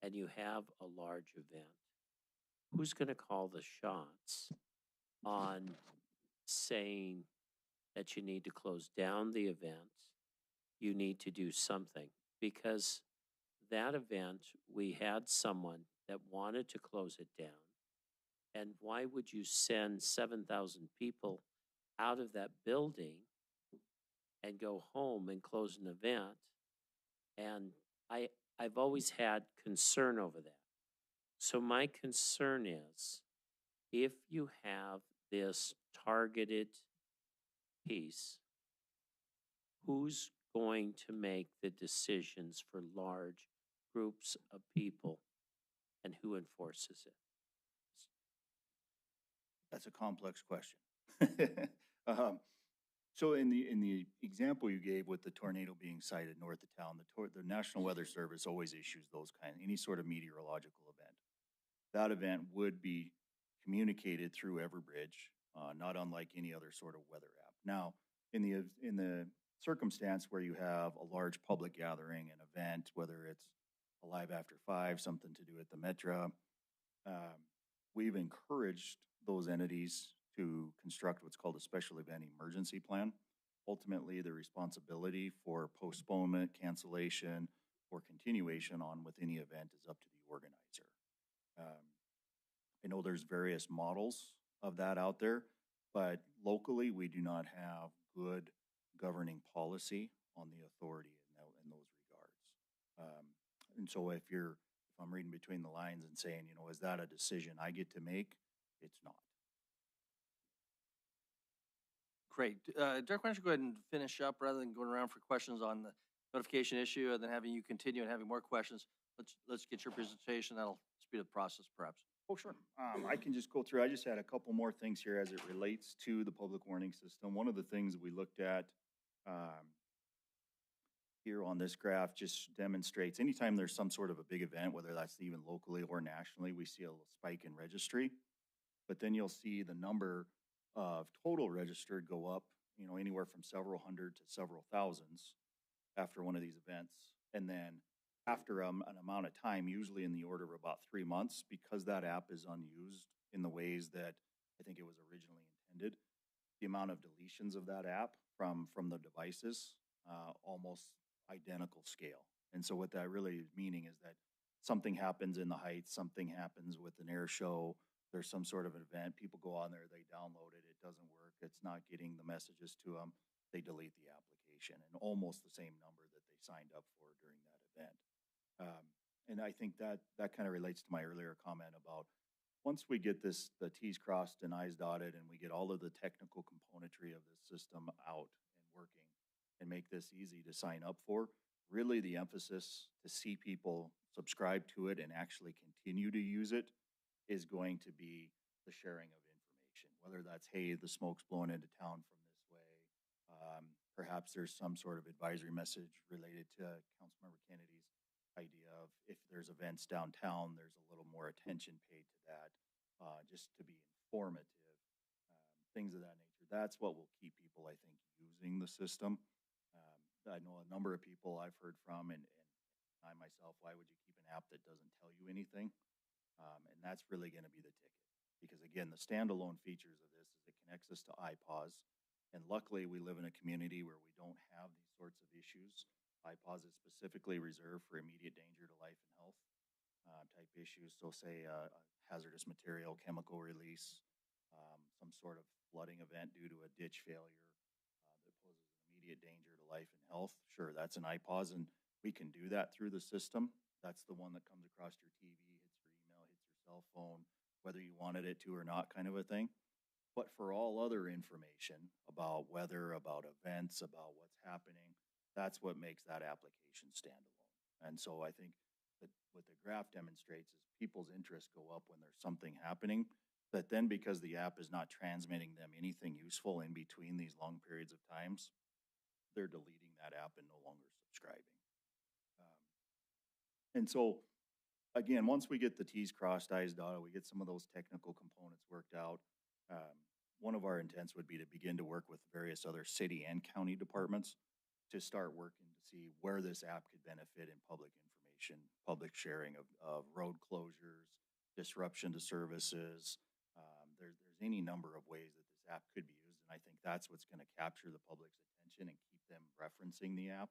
and you have a large event, who's going to call the shots on saying that you need to close down the event? You need to do something, because that event, we had someone that wanted to close it down. And why would you send 7,000 people out of that building and go home and close an event? And I've always had concern over that. So my concern is, if you have this targeted piece, who's going to make the decisions for large groups of people, and who enforces it? That's a complex question. So in the example you gave with the tornado being sighted north of town, the National Weather Service always issues those any sort of meteorological event. That event would be communicated through Everbridge, not unlike any other sort of weather app. Now, in the circumstance where you have a large public gathering, an event, whether it's Alive After 5, something to do at the Metro, we've encouraged those entities to construct what's called a special event emergency plan. Ultimately, the responsibility for postponement, cancellation, or continuation on with any event is up to the organizer. I know there's various models of that out there, but locally we do not have good governing policy on the authority in those regards. And so if I'm reading between the lines and saying, is that a decision I get to make? It's not. Great. Dirk, why don't you go ahead and finish up rather than going around for questions on the notification issue and then having you continue and having more questions. Let's get your presentation. That'll speed up the process perhaps. Oh, sure. I can just go through. I just had a couple more things here as it relates to the public warning system. One of the things we looked at here on this graph just demonstrates anytime there's some sort of a big event, whether that's even locally or nationally, we see a little spike in registry. But then you'll see the number of total registered go up, anywhere from several hundred to several thousands after one of these events. And then after an amount of time, usually in the order of about 3 months, because that app is unused in the ways that I think it was originally intended, the amount of deletions of that app from the devices, almost identical scale. And so what that really is meaning is that something happens in the Heights, something happens with an air show, there's some sort of an event, people go on there, they download it, it doesn't work, it's not getting the messages to them, they delete the application, and almost the same number that they signed up for during that event. And I think that kind of relates to my earlier comment about once we get the T's crossed and I's dotted and we get all of the technical componentry of this system out and working and make this easy to sign up for, really the emphasis to see people subscribe to it and actually continue to use it is going to be the sharing of information, whether that's, hey, the smoke's blowing into town from this way. Perhaps there's some sort of advisory message related to Councilmember Kennedy's idea of if there's events downtown, there's a little more attention paid to that, just to be informative, things of that nature. That's what will keep people, I think, using the system. I know a number of people I've heard from, and I myself, why would you keep an app that doesn't tell you anything? And that's really going to be the ticket. Because again, the standalone features of this is it connects us to iPause. And luckily we live in a community where we don't have these sorts of issues. iPause is specifically reserved for immediate danger to life and health type issues. So say hazardous material, chemical release, some sort of flooding event due to a ditch failure that poses an immediate danger to life and health. Sure, that's an iPause, and we can do that through the system. That's the one that comes across your TV, hits your email, cell phone, whether you wanted it to or not kind of a thing. But for all other information about weather, about events, about what's happening, that's what makes that application standalone. And so I think that what the graph demonstrates is people's interests go up when there's something happening. But then because the app is not transmitting them anything useful in between these long periods of times, they're deleting that app and no longer subscribing. And so again, once we get the T's crossed, I's dotted, we get some of those technical components worked out. One of our intents would be to begin to work with various other city and county departments to start working to see where this app could benefit in public information, public sharing of road closures, disruption to services. There's any number of ways that this app could be used, and I think that's what's going to capture the public's attention and keep them referencing the app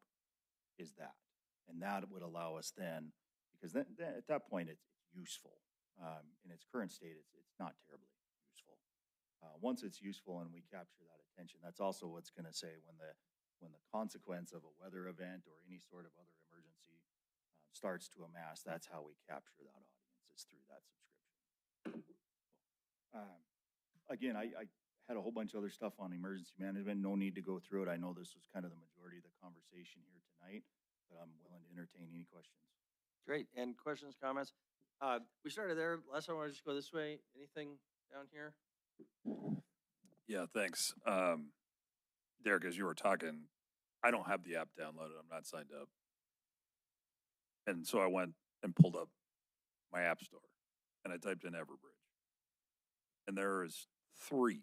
is that. And that would allow us then, because then at that point it's useful. In its current state, it's not terribly useful. Once it's useful and we capture that attention, that's also what's going to say when the consequence of a weather event or any sort of other emergency starts to amass, that's how we capture that audience, is through that subscription. Again, I had a whole bunch of other stuff on emergency management. No need to go through it. I know this was kind of the majority of the conversation here tonight, but I'm willing to entertain any questions. Great. And questions, comments? We started there. Last time I just go this way. Anything down here? Yeah, thanks. Derek, as you were talking, I don't have the app downloaded. I'm not signed up. And so I went and pulled up my app store and I typed in Everbridge. And there is 3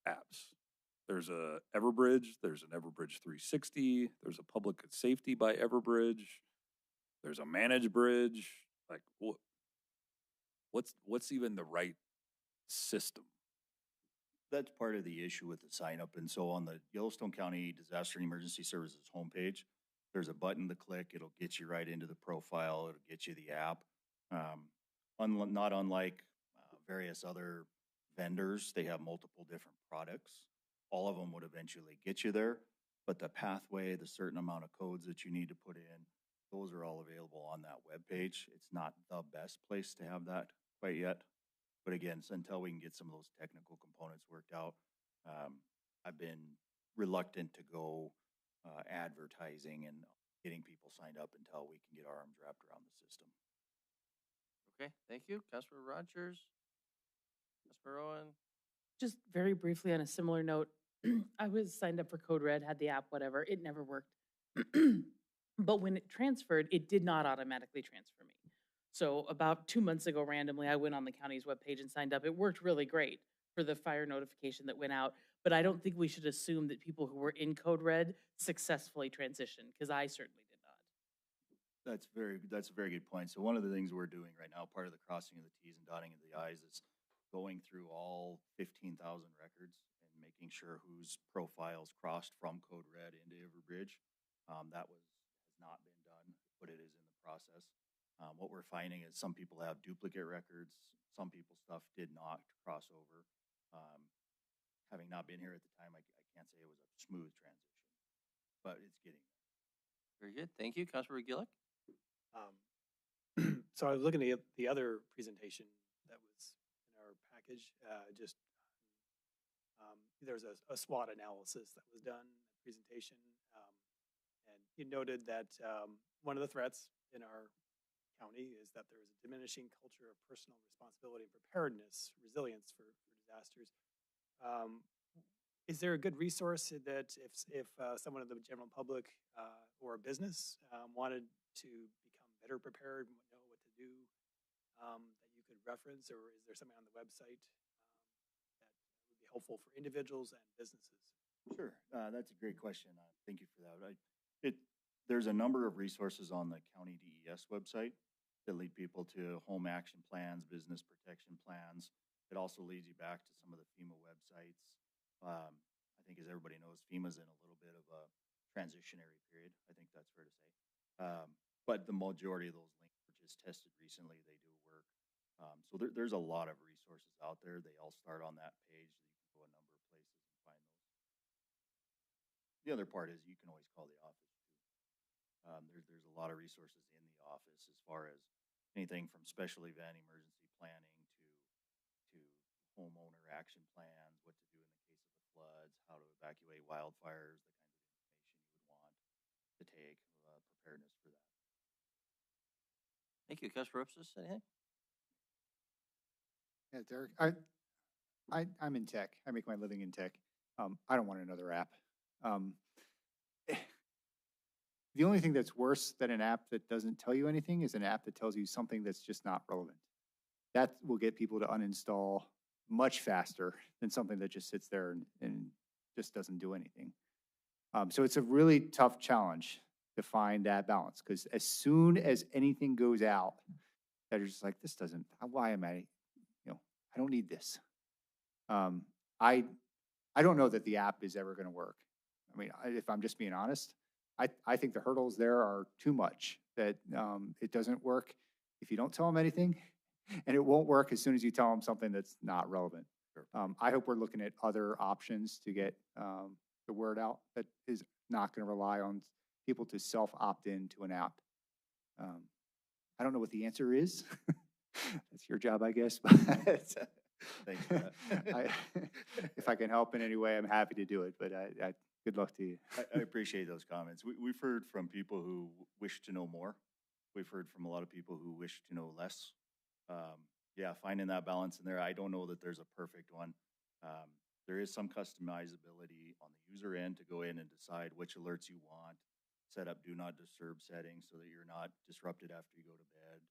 apps. There's a Everbridge, there's an Everbridge 360, there's a Public Safety by Everbridge, there's a Managed Bridge. Like, what's even the right system? That's part of the issue with the sign up. And so on the Yellowstone County Disaster and Emergency Services homepage, there's a button to click. It'll get you right into the profile. It'll get you the app. Not unlike various other vendors, they have multiple different products. All of them would eventually get you there, but the pathway, the certain amount of codes that you need to put in, those are all available on that webpage. It's not the best place to have that quite yet. But again, so until we can get some of those technical components worked out, I've been reluctant to go advertising and getting people signed up until we can get our arms wrapped around the system. Okay, thank you. Councilor Rogers, Councilor Owen. Just very briefly on a similar note, I was signed up for Code Red, had the app, whatever. It never worked. But when it transferred, it did not automatically transfer me. So about 2 months ago, randomly, I went on the county's webpage and signed up. It worked really great for the fire notification that went out. But I don't think we should assume that people who were in Code Red successfully transitioned, because I certainly did not. That's a very good point. So one of the things we're doing right now, part of the crossing of the T's and dotting of the I's, is going through all 15,000 records and making sure whose profiles crossed from Code Red into Everbridge. That has not been done, but it is in the process. What we're finding is some people have duplicate records. Some people's stuff did not cross over. Having not been here at the time, I can't say it was a smooth transition, but it's getting there. Very good. Thank you. Councilor Gillick. So I was looking at the other presentation that was in our package. There was a SWOT analysis that was done in the presentation, and you noted that one of the threats in our county is that there is a diminishing culture of personal responsibility and preparedness, resilience for disasters. Is there a good resource that if someone in the general public or a business wanted to become better prepared, know what to do, that you could reference, or is there something on the website that would be helpful for individuals and businesses? Sure, that's a great question. Thank you for that. There's a number of resources on the county DES website that lead people to home action plans, business protection plans. It also leads you back to some of the FEMA websites. I think, as everybody knows, FEMA's in a little bit of a transitionary period. I think that's fair to say. But the majority of those links were just tested recently. They do work. So there's a lot of resources out there. They all start on that page. You can go a number of places and find those. The other part is you can always call the office too. There's a lot of resources in the office as far as anything from special event emergency planning to homeowner action plans, what to do in the case of the floods, how to evacuate wildfires, the kinds of information you would want to take, preparedness for that. Thank you. Councilor Ripsis, anything? Yeah, Derek, I'm in tech. I make my living in tech. I don't want another app. The only thing that's worse than an app that doesn't tell you anything is an app that tells you something that's just not relevant. That will get people to uninstall much faster than something that just sits there and just doesn't do anything. So it's a really tough challenge to find that balance, because as soon as anything goes out, that are just like, this doesn't, why am I, I don't need this. I don't know that the app is ever going to work. I mean, if I'm just being honest, I think the hurdles there are too much, that it doesn't work if you don't tell them anything, and it won't work as soon as you tell them something that's not relevant. Sure. I hope we're looking at other options to get the word out that is not going to rely on people to self-opt in to an app. I don't know what the answer is. That's your job, I guess. But Thanks for that. If I can help in any way, I'm happy to do it, but good luck to you. I appreciate those comments. We've heard from people who wish to know more. We've heard from a lot of people who wish to know less. Yeah, finding that balance in there. I don't know that there's a perfect one. There is some customizability on the user end to go in and decide which alerts you want, set up do not disturb settings so that you're not disrupted after you go to bed.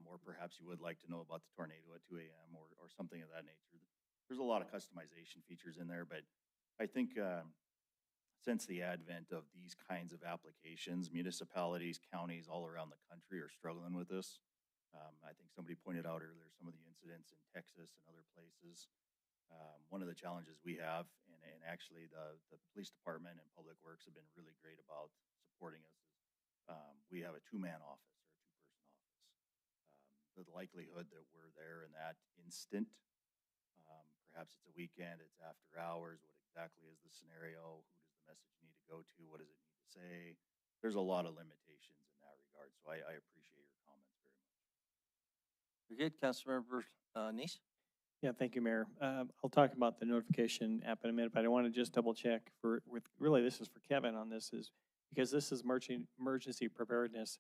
Or perhaps you would like to know about the tornado at 2 a.m. or something of that nature. There's a lot of customization features in there, but I think since the advent of these kinds of applications, municipalities, counties all around the country are struggling with this. I think somebody pointed out earlier some of the incidents in Texas and other places. One of the challenges we have, and actually the police department and public works have been really great about supporting us, is we have a two-man office or a two-person office. The likelihood that we're there in that instant, perhaps it's a weekend, it's after hours, what exactly is the scenario, who does the message need to go to, what does it need to say? There's a lot of limitations in that regard, so I appreciate your comments very much. You're good, Councilmember Neese? Yeah, thank you, Mayor. I'll talk about the notification app in a minute, but I want to just double check really this is for Kevin on this, is because this is emergency preparedness.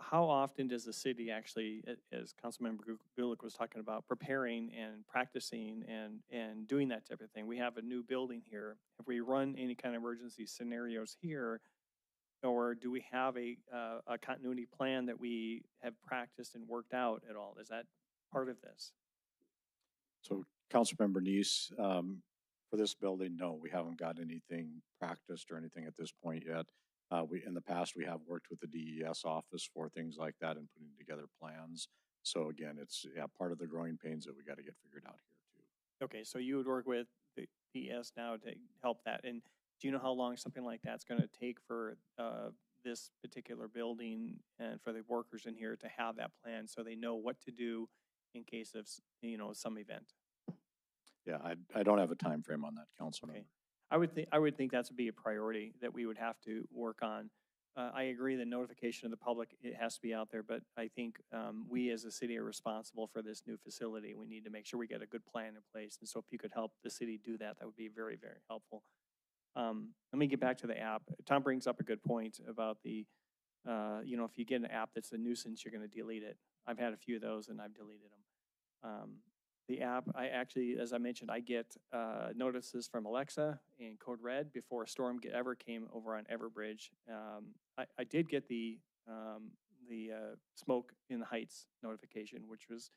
How often does the city actually, as Councilmember Gulick was talking about, preparing and practicing and doing that type of thing? We have a new building here. Have we run any kind of emergency scenarios here, or do we have a continuity plan that we have practiced and worked out at all? Is that part of this? So Councilmember Neese, for this building, no, we haven't got anything practiced or anything at this point yet. In the past, we have worked with the DES office for things like that and putting together plans. So again, it's part of the growing pains that we got to get figured out here too. Okay, so you would work with the DES now to help that. And do you know how long something like that's going to take for this particular building and for the workers in here to have that plan so they know what to do in case of, some event? Yeah, I don't have a time frame on that, Councilmember. Okay. I would think that's would be a priority that we would have to work on. I agree that notification of the public, it has to be out there, but I think we as a city are responsible for this new facility. We need to make sure we get a good plan in place. And so if you could help the city do that, that would be very, very helpful. Let me get back to the app. Tom brings up a good point about the, if you get an app that's a nuisance, you're going to delete it. I've had a few of those and I've deleted them. The app, I actually, as I mentioned, I get notices from Alexa in code red before a storm ever came over on Everbridge. I did get the smoke in the heights notification, which was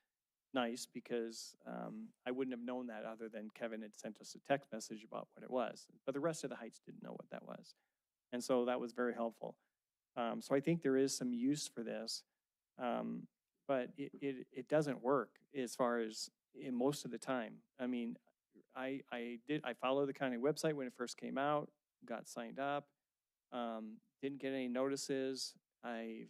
nice because I wouldn't have known that other than Kevin had sent us a text message about what it was. But the rest of the heights didn't know what that was. And so that was very helpful. So I think there is some use for this, but it doesn't work as far as in most of the time. I mean, I followed the county website when it first came out, got signed up, didn't get any notices. Then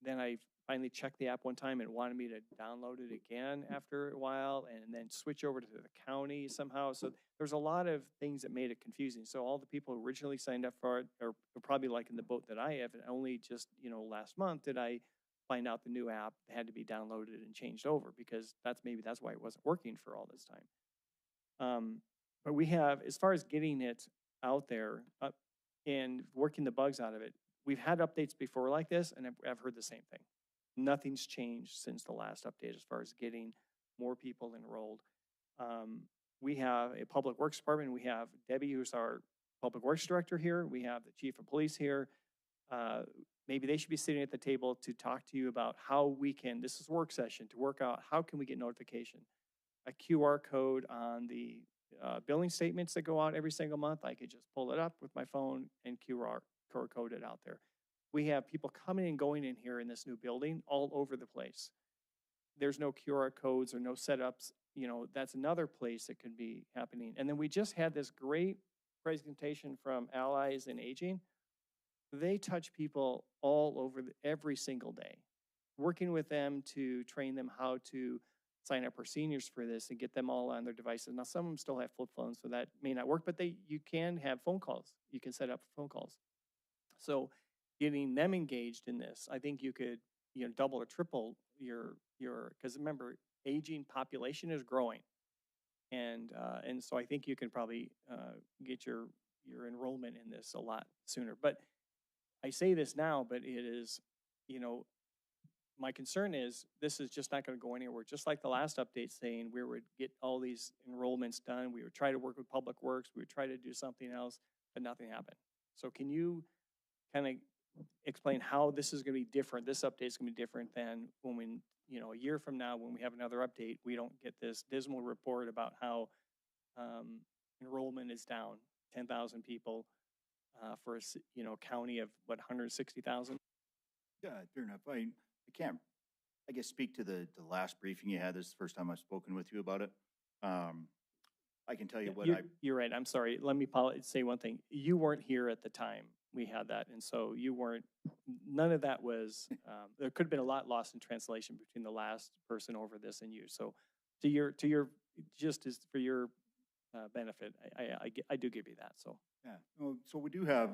I finally checked the app one time and wanted me to download it again after a while and then switch over to the county somehow. So there's a lot of things that made it confusing. So all the people who originally signed up for it are probably like in the boat that I have. And only just, last month did I find out the new app had to be downloaded and changed over, because maybe that's why it wasn't working for all this time. But we have, as far as getting it out there and working the bugs out of it, we've had updates before like this, and I've heard the same thing. Nothing's changed since the last update as far as getting more people enrolled. We have a public works department. We have Debbie, who's our public works director here. We have the chief of police here. Maybe they should be sitting at the table to talk to you about how we can, this is work session, to work out how can we get notification. A QR code on the billing statements that go out every single month. I could just pull it up with my phone and QR code it out there. We have people coming and going in here in this new building all over the place. There's no QR codes or no setups. You know, that's another place that could be happening. And then we just had this great presentation from Allies in Aging. They touch people all over every single day, working with them to train them how to sign up our seniors for this and get them all on their devices. Now, some of them still have flip phones, so that may not work, but you can have phone calls. You can set up phone calls. So getting them engaged in this, I think you could, double or triple because remember, aging population is growing. And so I think you can probably get your enrollment in this a lot sooner. But I say this now, but it is, my concern is this is just not going to go anywhere. Just like the last update saying we would get all these enrollments done. We would try to work with Public Works. We would try to do something else, but nothing happened. So can you kind of explain how this is going to be different? This update is going to be different than when we, a year from now, when we have another update, we don't get this dismal report about how enrollment is down 10,000 people for a county of what, 160,000? Yeah, fair enough. I can't, I guess, speak to the last briefing you had. This is the first time I've spoken with you about it. I can tell you what You're right. I'm sorry. Let me say one thing. You weren't here at the time we had that. And so none of that was, there could have been a lot lost in translation between the last person over this and you. So just as for your benefit, I do give you that. So. Yeah. So we do have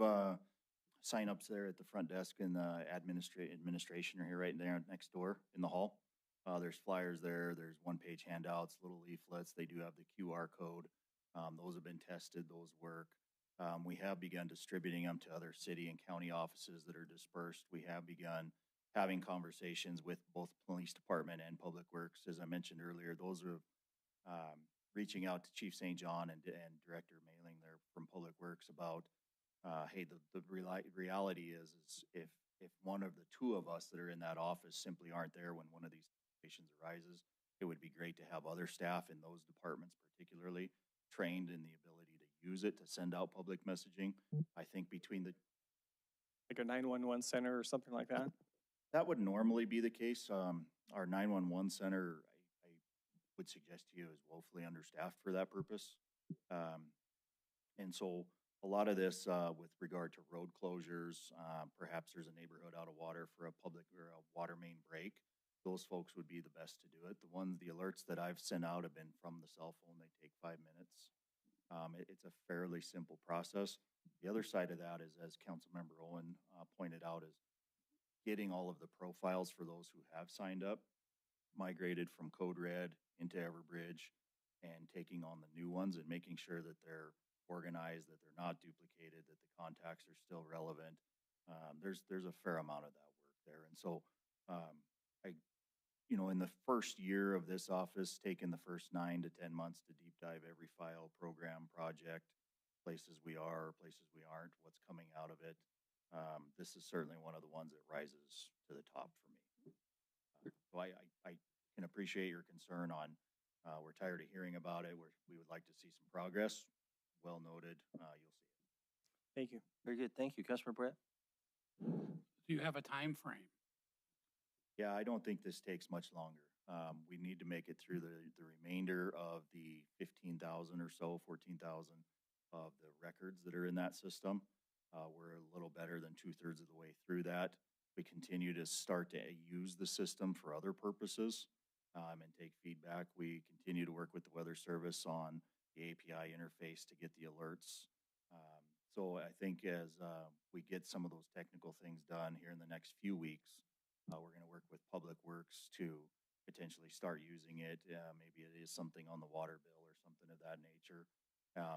signups there at the front desk, and the administration are here right there next door in the hall. There's flyers there. There's one-page handouts, little leaflets. They do have the QR code. Those have been tested. Those work. We have begun distributing them to other city and county offices that are dispersed. We have begun having conversations with both police department and Public Works. As I mentioned earlier, those are reaching out to Chief St. John and Director Mailing there from Public Works about, hey, the reality is if one of the two of us that are in that office simply aren't there when one of these situations arises, it would be great to have other staff in those departments particularly trained in the ability to use it to send out public messaging. I think between like a 911 center or something like that? That would normally be the case. Our 911 center, I would suggest to you, is woefully understaffed for that purpose. And so a lot of this with regard to road closures, perhaps there's a neighborhood out of water for a public or a water main break. Those folks would be the best to do it. The alerts that I've sent out have been from the cell phone. They take 5 minutes. It's a fairly simple process. The other side of that is, as Councilmember Owen pointed out, is getting all of the profiles for those who have signed up, migrated from Code Red into Everbridge, and taking on the new ones and making sure that they're organized, that they're not duplicated, that the contacts are still relevant. There's a fair amount of that work there. And so in the first year of this office, taking the first 9 to 10 months to deep dive every file, program, project, places we are, places we aren't, what's coming out of it. This is certainly one of the ones that rises to the top for me. So I can appreciate your concern on, we're tired of hearing about it. We would like to see some progress. Well noted. You'll see it. Thank you. Very good. Thank you. Customer Brett? Do you have a time frame? Yeah, I don't think this takes much longer. We need to make it through the remainder of the 15,000 or so, 14,000 of the records that are in that system. We're a little better than 2/3 of the way through that. We continue to start to use the system for other purposes and take feedback. We continue to work with the Weather Service on the API interface to get the alerts. So I think as we get some of those technical things done here in the next few weeks, We're going to work with Public Works to potentially start using it. Maybe it is something on the water bill or something of that nature.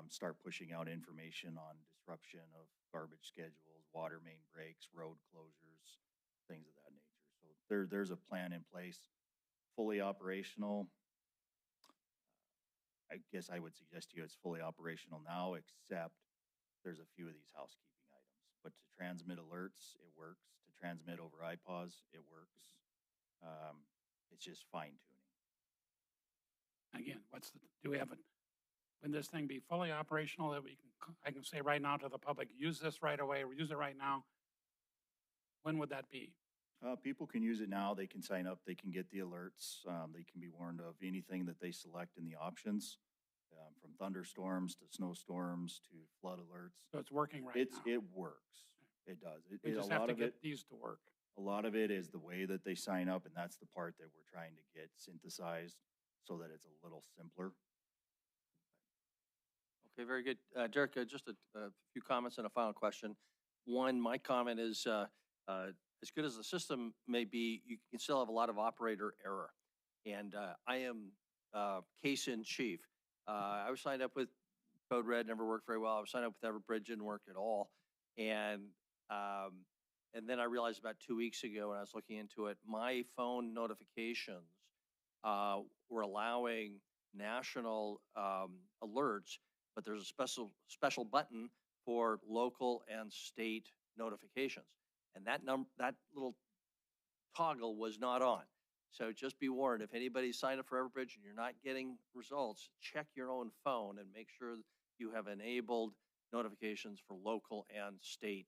Start pushing out information on disruption of garbage schedules, water main breaks, road closures, things of that nature. So there's a plan in place, fully operational. I guess I would suggest to you it's fully operational now, except there's a few of these housekeeping items. But to transmit alerts, it works. To transmit over iPause, it works. It's just fine tuning. Again, do we have when this thing be fully operational that I can say right now to the public, use this right away, or use it right now? When would that be? People can use it now. They can sign up. They can get the alerts. They can be warned of anything that they select in the options, from thunderstorms to snowstorms to flood alerts. So it's working right now. It works. It does. We just have to get these to work. A lot of it is the way that they sign up, and that's the part that we're trying to get synthesized so that it's a little simpler. Okay, very good. Derek, just a few comments and a final question. One, my comment is, as good as the system may be, you can still have a lot of operator error. And I am case in chief. I was signed up with Code Red, never worked very well. I was signed up with Everbridge, didn't work at all. And then I realized about 2 weeks ago when I was looking into it, my phone notifications were allowing national alerts, but there's a special button for local and state notifications. And that little toggle was not on. So just be warned, if anybody's signed up for Everbridge and you're not getting results, check your own phone and make sure you have enabled notifications for local and state,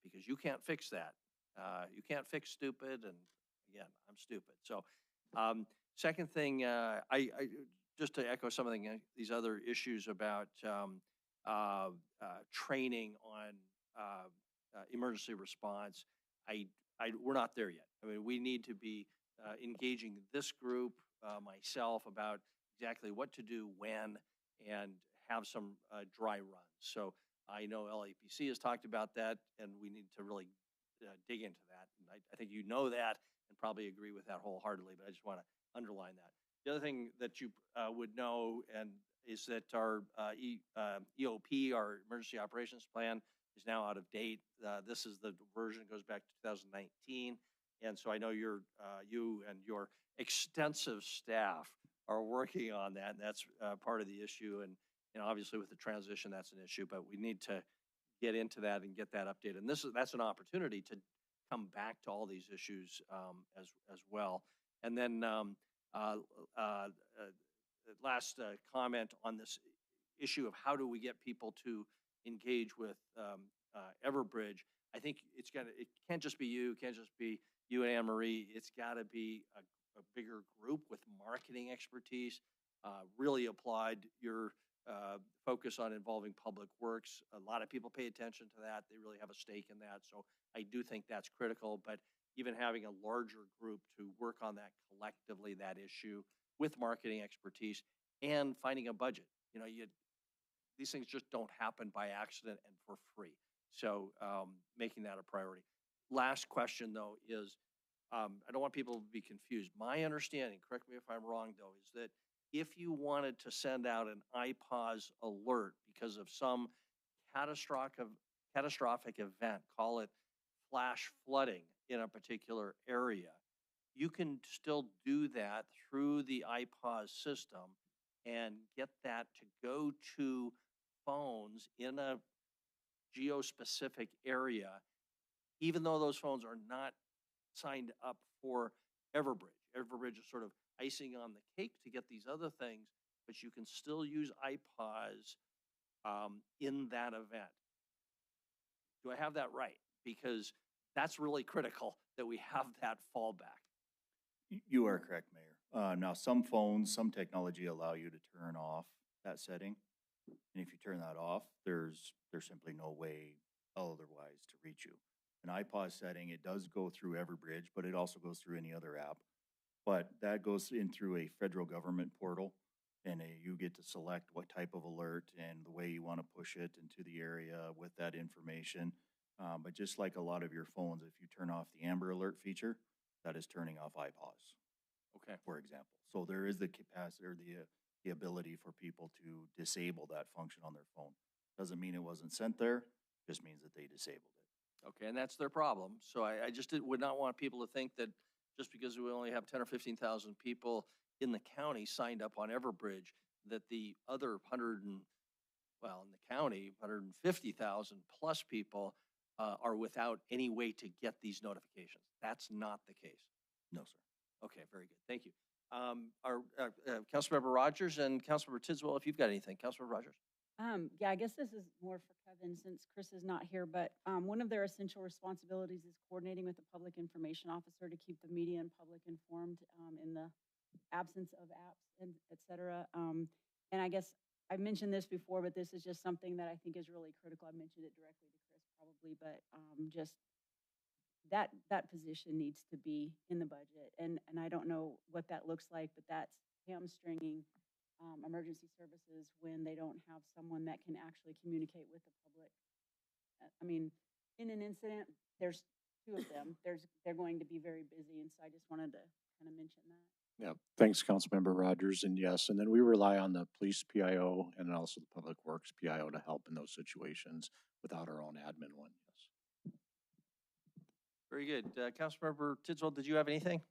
because you can't fix that. You can't fix stupid, and again, I'm stupid. So second thing, I just to echo some of these other issues about training on emergency response, we're not there yet. I mean, we need to be engaging this group, myself, about exactly what to do when, and have some dry runs. So I know LAPC has talked about that, and we need to really dig into that. And I think you know that and probably agree with that wholeheartedly, but I just want to underline that. The other thing that you would know and is that our EOP, our Emergency Operations Plan, is now out of date. This is the version that goes back to 2019. And so I know you and your extensive staff are working on that. And that's part of the issue. And obviously with the transition, that's an issue, but we need to get into that and get that updated. And that's an opportunity to come back to all these issues as well. And then last comment on this issue of how do we get people to engage with Everbridge. I think it can't just be you, it can't just be you and Anne Marie. It's got to be a bigger group with marketing expertise. Really applied your focus on involving Public Works. A lot of people pay attention to that. They really have a stake in that. So I do think that's critical, but even having a larger group to work on that collectively, that issue with marketing expertise and finding a budget. These things just don't happen by accident and for free. So making that a priority. Last question though is, I don't want people to be confused. My understanding, correct me if I'm wrong though, is that if you wanted to send out an iPause alert because of some catastrophic event, call it flash flooding in a particular area, you can still do that through the iPause system and get that to go to phones in a geo-specific area, even though those phones are not signed up for Everbridge. Everbridge is sort of icing on the cake to get these other things, but you can still use iPause in that event. Do I have that right? Because that's really critical that we have that fallback. You are correct, Mayor. Now, some phones, some technology allow you to turn off that setting. And if you turn that off, there's simply no way otherwise to reach you. An iPause setting, it does go through Everbridge, but it also goes through any other app. But that goes in through a federal government portal, and you get to select what type of alert and the way you want to push it into the area with that information. But just like a lot of your phones, if you turn off the Amber Alert feature, that is turning off iPause, Okay. for example. So there is the capacity or the ability for people to disable that function on their phone. Doesn't mean it wasn't sent there, just means that they disabled it. Okay, and that's their problem. So I just would not want people to think that just because we only have 10 or 15,000 people in the county signed up on Everbridge, that the other in the county, 150,000 plus people are without any way to get these notifications. That's not the case. No, sir. Okay, very good. Thank you. Councilmember Rogers and Councilmember Tidswell, if you've got anything. Councilmember Rogers. Yeah, I guess this is more for Kevin since Chris is not here, but one of their essential responsibilities is coordinating with the public information officer to keep the media and public informed in the absence of apps and et cetera. And I guess I've mentioned this before, but this is just something that I think is really critical. I mentioned it directly to Chris probably, but just that position needs to be in the budget. And I don't know what that looks like, but that's hamstringing emergency services when they don't have someone that can actually communicate with the public. I mean, in an incident, there's two of them. They're going to be very busy, and so I just wanted to kind of mention that. Yeah, thanks, Councilmember Rogers, and yes, and then we rely on the police PIO and also the Public Works PIO to help in those situations without our own admin one, yes. Very good. Councilmember Tidswell, did you have anything?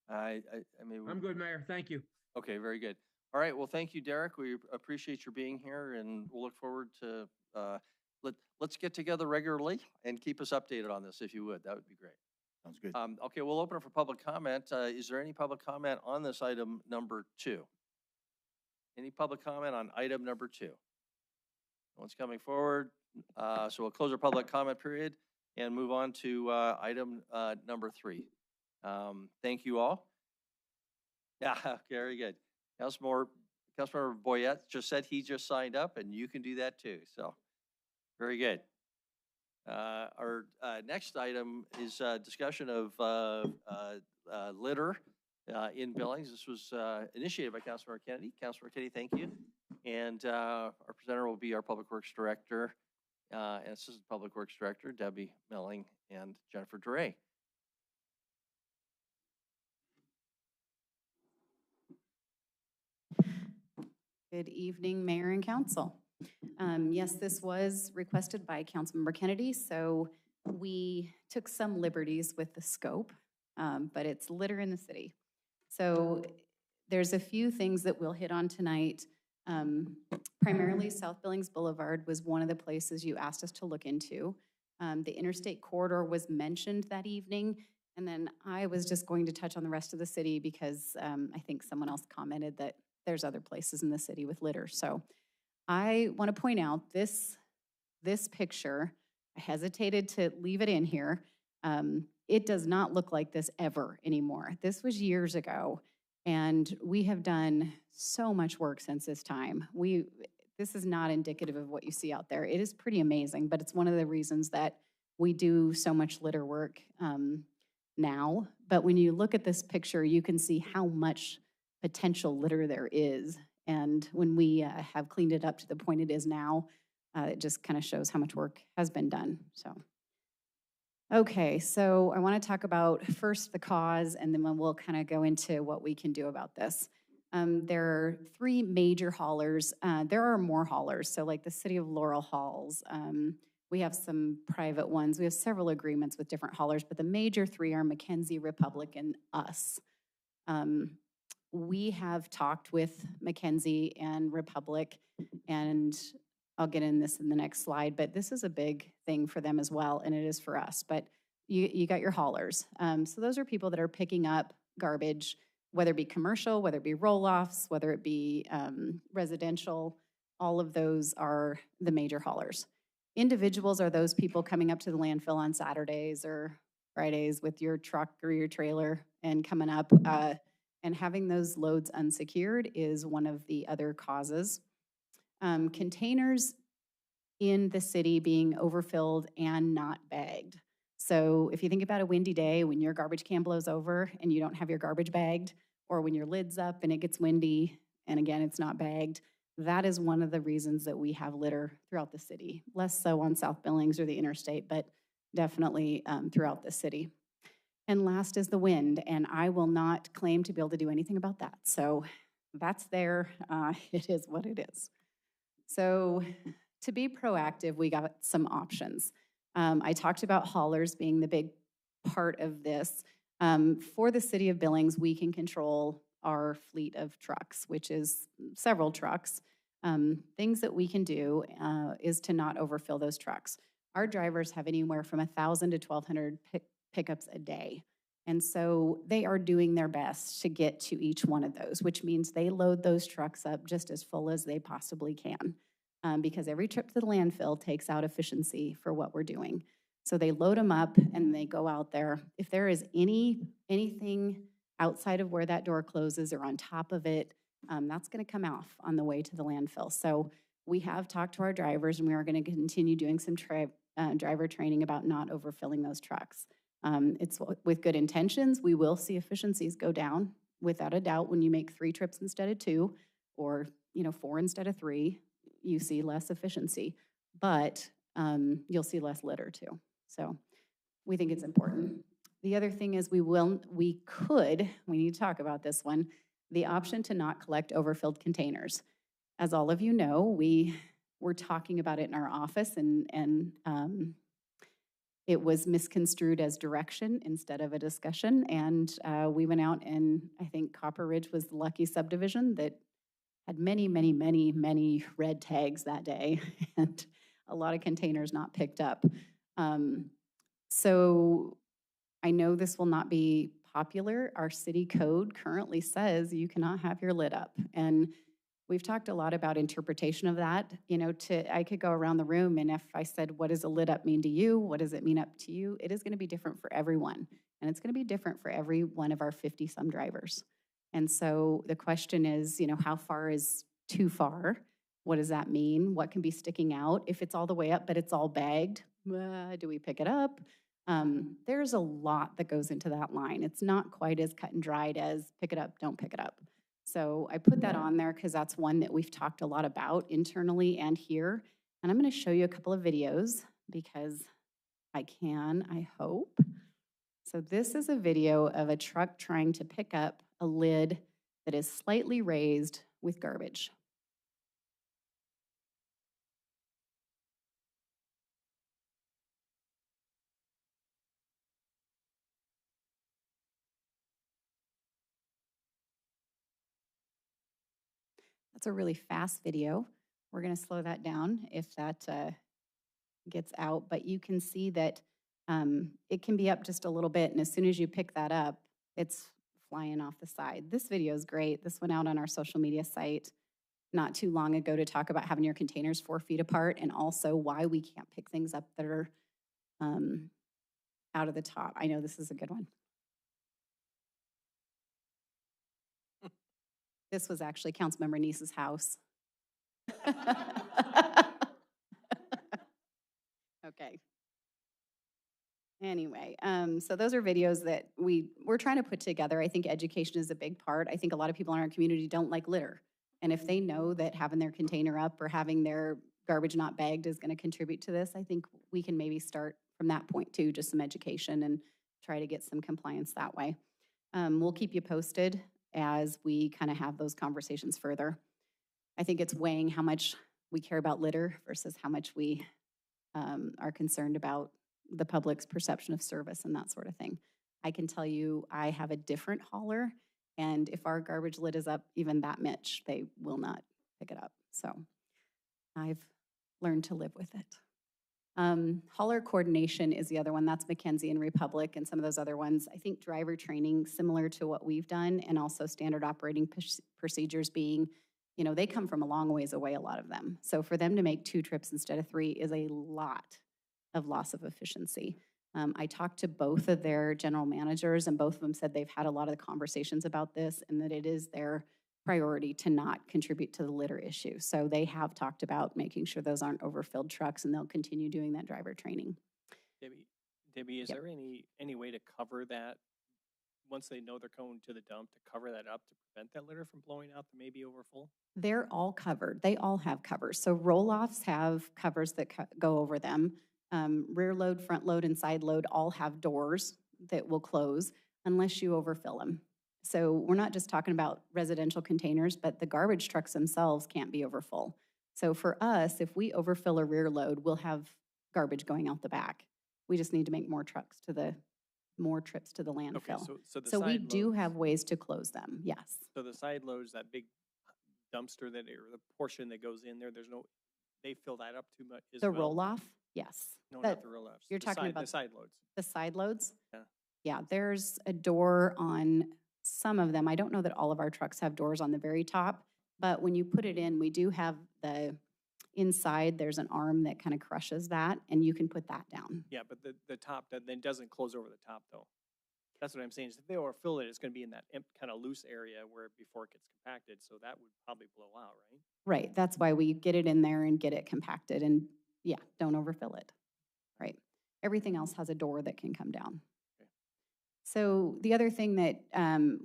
I mean, I'm good, Mayor. Thank you. Okay, very good. All right, well, thank you, Derek. We appreciate your being here, and we'll look forward to, let's get together regularly and keep us updated on this, if you would. That would be great. Sounds good. Okay, we'll open it for public comment. Is there any public comment on this item number 2? Any public comment on item number 2? No one's coming forward. So we'll close our public comment period and move on to item number 3. Thank you all. Yeah, very good. Councilmember Boyette just said he just signed up, and you can do that too. So very good. Our next item is discussion of litter in Billings. This was initiated by Councilmember Kennedy. Councilmember Kennedy, thank you. And our presenter will be our Public Works Director and Assistant Public Works Director, Debbie Milling and Jennifer Duray. Good evening, Mayor and Council. Yes, this was requested by Councilmember Kennedy, so we took some liberties with the scope, but it's litter in the city. So there's a few things that we'll hit on tonight. Primarily, South Billings Boulevard was one of the places you asked us to look into. The interstate corridor was mentioned that evening, and then I was just going to touch on the rest of the city because I think someone else commented that there's other places in the city with litter. So I want to point out this picture. I hesitated to leave it in here. It does not look like this ever anymore. This was years ago, and we have done so much work since this time. This is not indicative of what you see out there. It is pretty amazing, but it's one of the reasons that we do so much litter work now. But when you look at this picture, you can see how much potential litter there is. And when we have cleaned it up to the point it is now, it just kind of shows how much work has been done. So, okay, so I want to talk about first the cause, and then we'll kind of go into what we can do about this. There are 3 major haulers. There are more haulers, so like the City of Laurel hauls. We have some private ones. We have several agreements with different haulers, but the major 3 are McKenzie, Republic, and us. We have talked with McKenzie and Republic, and I'll get in this in the next slide, but this is a big thing for them as well, and it is for us. But you got your haulers. So those are people that are picking up garbage, whether it be commercial, whether it be roll-offs, whether it be residential. All of those are the major haulers. Individuals are those people coming up to the landfill on Saturdays or Fridays with your truck or your trailer and coming up. And having those loads unsecured is one of the other causes. Containers in the city being overfilled and not bagged. So if you think about a windy day when your garbage can blows over and you don't have your garbage bagged, or when your lid's up and it gets windy and again it's not bagged, that is one of the reasons that we have litter throughout the city. Less so on South Billings or the interstate, but definitely throughout the city. And last is the wind, and I will not claim to be able to do anything about that. So that's there. It is what it is. So to be proactive, we got some options. I talked about haulers being the big part of this. For the city of Billings, we can control our fleet of trucks, which is several trucks. Things that we can do is to not overfill those trucks. Our drivers have anywhere from 1,000 to 1,200 pickups a day. And so they are doing their best to get to each one of those, which means they load those trucks up just as full as they possibly can. Because every trip to the landfill takes out efficiency for what we're doing. So they load them up and they go out there. If there is anything outside of where that door closes or on top of it, that's going to come off on the way to the landfill. So we have talked to our drivers, and we are going to continue doing some driver training about not overfilling those trucks. It's with good intentions. We will see efficiencies go down without a doubt. When you make 3 trips instead of 2, or 4 instead of 3, you see less efficiency, but you'll see less litter too. So we think it's important. The other thing is we need to talk about this one, the option to not collect overfilled containers. As all of you know, we were talking about it in our office, and it was misconstrued as direction instead of a discussion. And we went out, and I think Copper Ridge was the lucky subdivision that had many, many, many, many red tags that day and a lot of containers not picked up. So I know this will not be popular. Our city code currently says you cannot have your lid up. And we've talked a lot about interpretation of that. I could go around the room, and if I said, what does a lid up mean to you? What does it mean up to you? It is going to be different for everyone. And it's going to be different for every one of our 50-some drivers. And so the question is, how far is too far? What does that mean? What can be sticking out? If it's all the way up, but it's all bagged, do we pick it up? There's a lot that goes into that line. It's not quite as cut and dried as pick it up, don't pick it up. So I put that on there because that's one that we've talked a lot about internally and here. And I'm going to show you a couple of videos because I hope. So this is a video of a truck trying to pick up a lid that is slightly raised with garbage. That's a really fast video. We're going to slow that down if that gets out, but you can see that it can be up just a little bit, and as soon as you pick that up, it's flying off the side. This video is great. This went out on our social media site not too long ago to talk about having your containers 4 feet apart, and also why we can't pick things up that are out of the top. I know this is a good one. This was actually Councilmember Neese's house. Okay. Anyway, so those are videos that we're trying to put together. I think education is a big part. I think a lot of people in our community don't like litter. And if they know that having their container up or having their garbage not bagged is going to contribute to this, I think we can maybe start from that point too, just some education and try to get some compliance that way. We'll keep you posted as we kind of have those conversations further. I think it's weighing how much we care about litter versus how much we are concerned about the public's perception of service and that sort of thing. I can tell you I have a different hauler, and if our garbage lid is up even that much, they will not pick it up. So I've learned to live with it. Hauler coordination is the other one. That's McKenzie and Republic and some of those other ones. I think driver training, similar to what we've done, and also standard operating procedures being, they come from a long ways away, a lot of them. So for them to make 2 trips instead of 3 is a lot of loss of efficiency. I talked to both of their general managers, and both of them said they've had a lot of the conversations about this and that it is their priority to not contribute to the litter issue. So they have talked about making sure those aren't overfilled trucks, and they'll continue doing that driver training. Debbie, is there any way to cover that once they know they're going to the dump, to cover that up to prevent that litter from blowing out that may be overfull? They're all covered. They all have covers. So roll-offs have covers that go over them. Rear load, front load, and side load all have doors that will close unless you overfill them. So we're not just talking about residential containers, but the garbage trucks themselves can't be overfull. So for us, if we overfill a rear load, we'll have garbage going out the back. We just need to make more trips to the landfill. So the So we side do loads- have ways to close them, yes. So the side loads, that big dumpster that, or the portion that goes in there, they fill that up too much as The well? roll-off, yes. No, That- not the roll-offs. You're the talking side- about the side loads. the side loads? Yeah. Yeah, there's a door on some of them. I don't know that all of our trucks have doors on the very top, but when you put it in, we do have inside, there's an arm that kind of crushes that, and you can put that down. Yeah, but the top, that then doesn't close over the top though. That's what I'm saying, is if they overfill it, it's gonna be in that kind of loose area where, before it gets compacted, so that would probably blow out, right? Right, that's why we get it in there and get it compacted, and yeah, don't overfill it. Right. Everything else has a door that can come down. So the other thing that,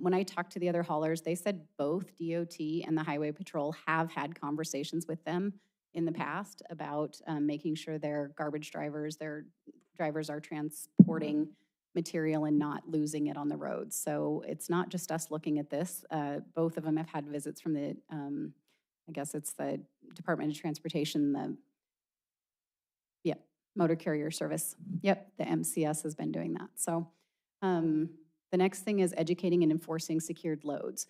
when I talked to the other haulers, they said both DOT and the Highway Patrol have had conversations with them in the past about making sure their drivers are transporting material and not losing it on the road. So it's not just us looking at this. Both of them have had visits from the, I guess it's the Department of Transportation, Motor Carrier Service. Yep, the MCS has been doing that. So the next thing is educating and enforcing secured loads.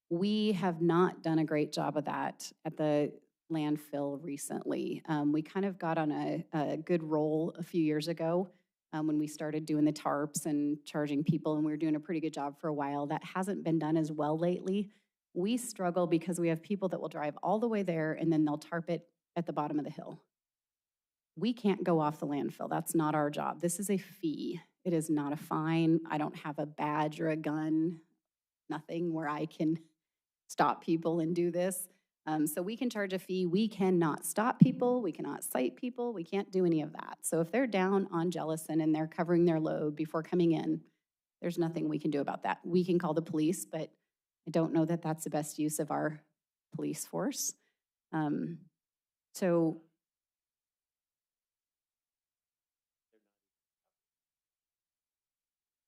We have not done a great job of that at the landfill recently. We kind of got on a good roll a few years ago when we started doing the tarps and charging people, and we were doing a pretty good job for a while. That hasn't been done as well lately. We struggle because we have people that will drive all the way there and then they'll tarp it at the bottom of the hill. We can't go off the landfill. That's not our job. This is a fee. It is not a fine. I don't have a badge or a gun, nothing where I can stop people and do this. So we can charge a fee. We cannot stop people. We cannot cite people. We can't do any of that. So if they're down on Jellison and they're covering their load before coming in, there's nothing we can do about that. We can call the police, but I don't know that that's the best use of our police force. So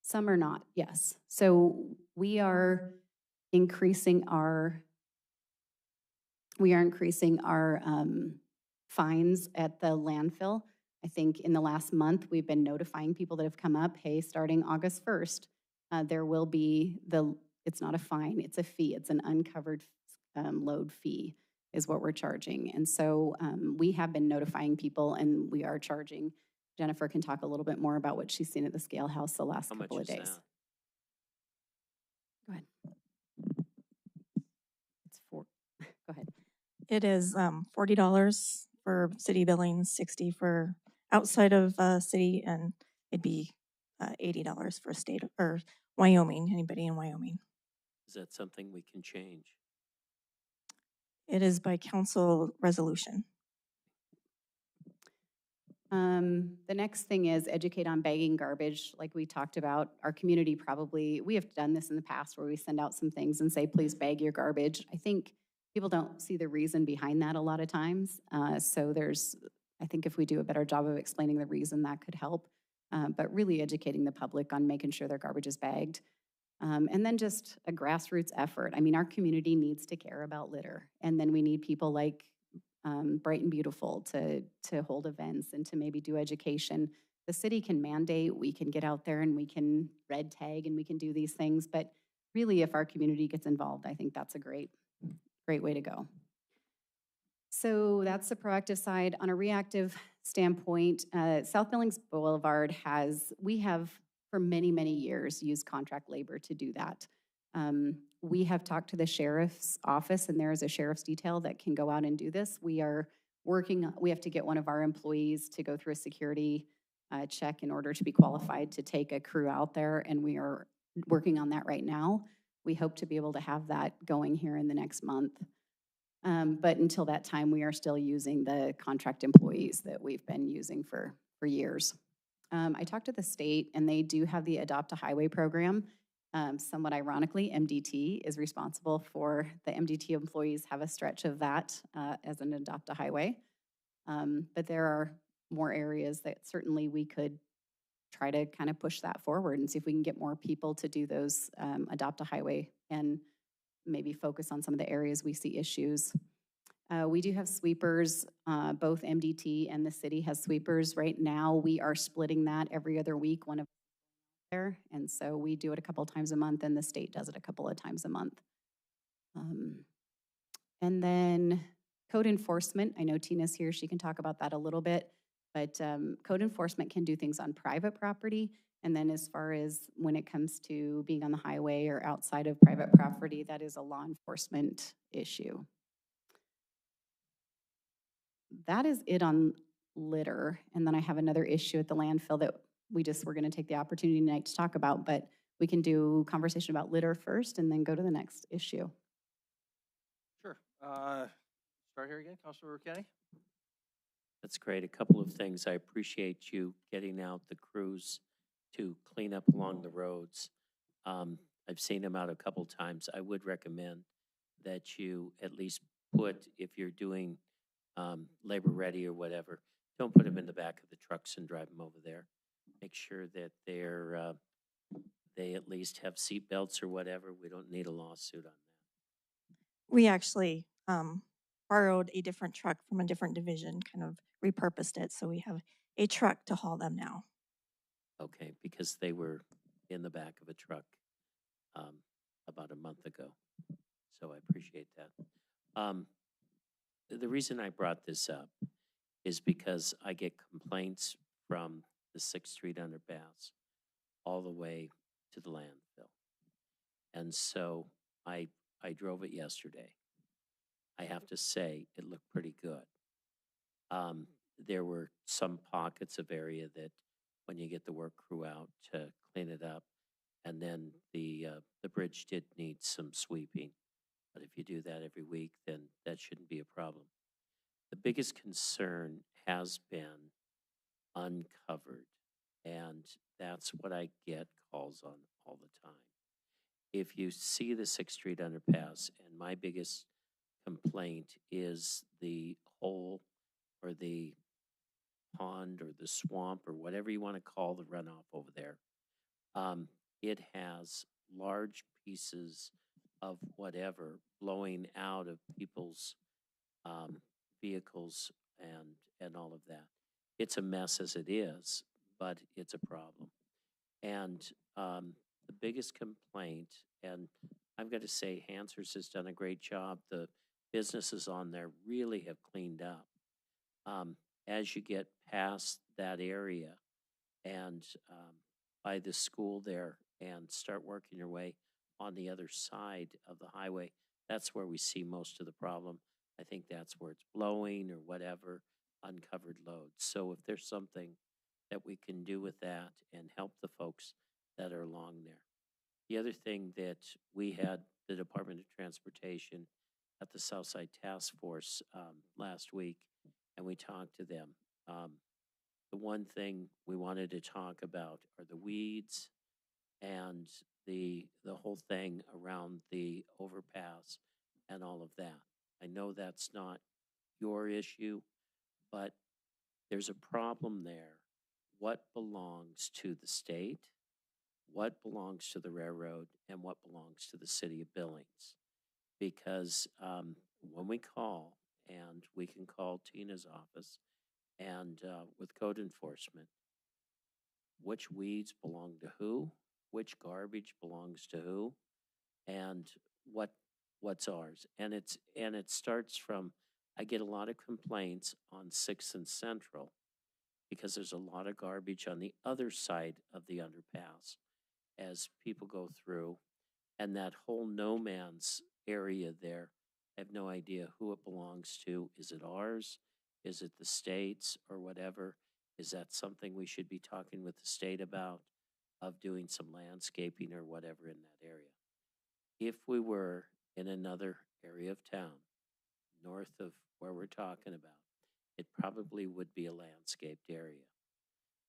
some are not, yes. So we are increasing our fines at the landfill. I think in the last month, we've been notifying people that have come up, hey, starting August 1st, there will be it's not a fine, it's a fee. It's an uncovered load fee is what we're charging. And so we have been notifying people and we are charging. Jennifer can talk a little bit more about what she's seen at the scale house the last couple of days. That? Go ahead. It's go ahead. It is $40 for city Billings, 60 for outside of city, and it'd be $80 for state or Wyoming, anybody in Wyoming. Is that something we can change? It is by council resolution. The next thing is educate on bagging garbage, like we talked about. Our community we have done this in the past where we send out some things and say, please bag your garbage. I think people don't see the reason behind that a lot of times. So I think if we do a better job of explaining the reason, that could help. But really educating the public on making sure their garbage is bagged. And then just a grassroots effort. I mean, our community needs to care about litter. And then we need people like Bright and Beautiful to hold events and to maybe do education. The city can mandate, we can get out there and we can red tag and we can do these things. But really, if our community gets involved, I think that's a great way to go. So that's the proactive side. On a reactive standpoint, South Billings Boulevard we have for many, many years used contract labor to do that. We have talked to the sheriff's office and there is a sheriff's detail that can go out and do this. We have to get one of our employees to go through a security check in order to be qualified to take a crew out there, and we are working on that right now. We hope to be able to have that going here in the next month. But until that time, we are still using the contract employees that we've been using for years. I talked to the state and they do have the Adopt a Highway program. Somewhat ironically, MDT is responsible for, the MDT employees have a stretch of that as an adopt a highway. But there are more areas that certainly we could try to kind of push that forward and see if we can get more people to do those adopt a highway and maybe focus on some of the areas we see issues. We do have sweepers, both MDT and the city has sweepers. Right now, we are splitting that every other week, one of there. And so we do it a couple of times a month and the state does it a couple of times a month. And then code enforcement, I know Tina's here, she can talk about that a little bit, but code enforcement can do things on private property. And then as far as when it comes to being on the highway or outside of private property, that is a law enforcement issue. That is it on litter. And then I have another issue at the landfill that we're gonna take the opportunity tonight to talk about, but we can do conversation about litter first and then go to the next issue. Sure. Start here again, Councilmember Kenny. That's great. A couple of things. I appreciate you getting out the crews to clean up along the roads. I've seen them out a couple times. I would recommend that you at least put, if you're doing labor ready or whatever, don't put them in the back of the trucks and drive them over there. Make sure that they at least have seat belts or whatever. We don't need a lawsuit on that. We actually borrowed a different truck from a different division, kind of repurposed it. So we have a truck to haul them now. Okay, because they were in the back of a truck about a month ago. So I appreciate that. The reason I brought this up is because I get complaints from the 6th Street underpass all the way to the landfill. And so I drove it yesterday. I have to say it looked pretty good. There were some pockets of area that when you get the work crew out to clean it up, and then the bridge did need some sweeping. But if you do that every week, then that shouldn't be a problem. The biggest concern has been uncovered, and that's what I get calls on all the time. If you see the 6th Street underpass, and my biggest complaint is the hole or the pond or the swamp or whatever you want to call the runoff over there, it has large pieces of whatever blowing out of people's vehicles and all of that. It's a mess as it is, but it's a problem. And the biggest complaint, and I've got to say, Hansers has done a great job. The businesses on there really have cleaned up. As you get past that area and by the school there and start working your way on the other side of the highway, that's where we see most of the problem. I think that's where it's blowing or whatever, uncovered loads. So if there's something that we can do with that and help the folks that are along there. The other thing that we had the Department of Transportation at the Southside Task Force last week, and we talked to them. The one thing we wanted to talk about are the weeds and the whole thing around the overpass and all of that. I know that's not your issue, but there's a problem there. What belongs to the state, what belongs to the railroad, and what belongs to the city of Billings? Because when we call, and we can call Tina's office, and with code enforcement, which weeds belong to who, which garbage belongs to who, and what's ours. And it starts from, I get a lot of complaints on 6th and Central because there's a lot of garbage on the other side of the underpass as people go through, and that whole no man's area there, I have no idea who it belongs to. Is it ours? Is it the state's or whatever? Is that something we should be talking with the state about, of doing some landscaping or whatever in that area? If we were in another area of town, north of where we're talking about, it probably would be a landscaped area.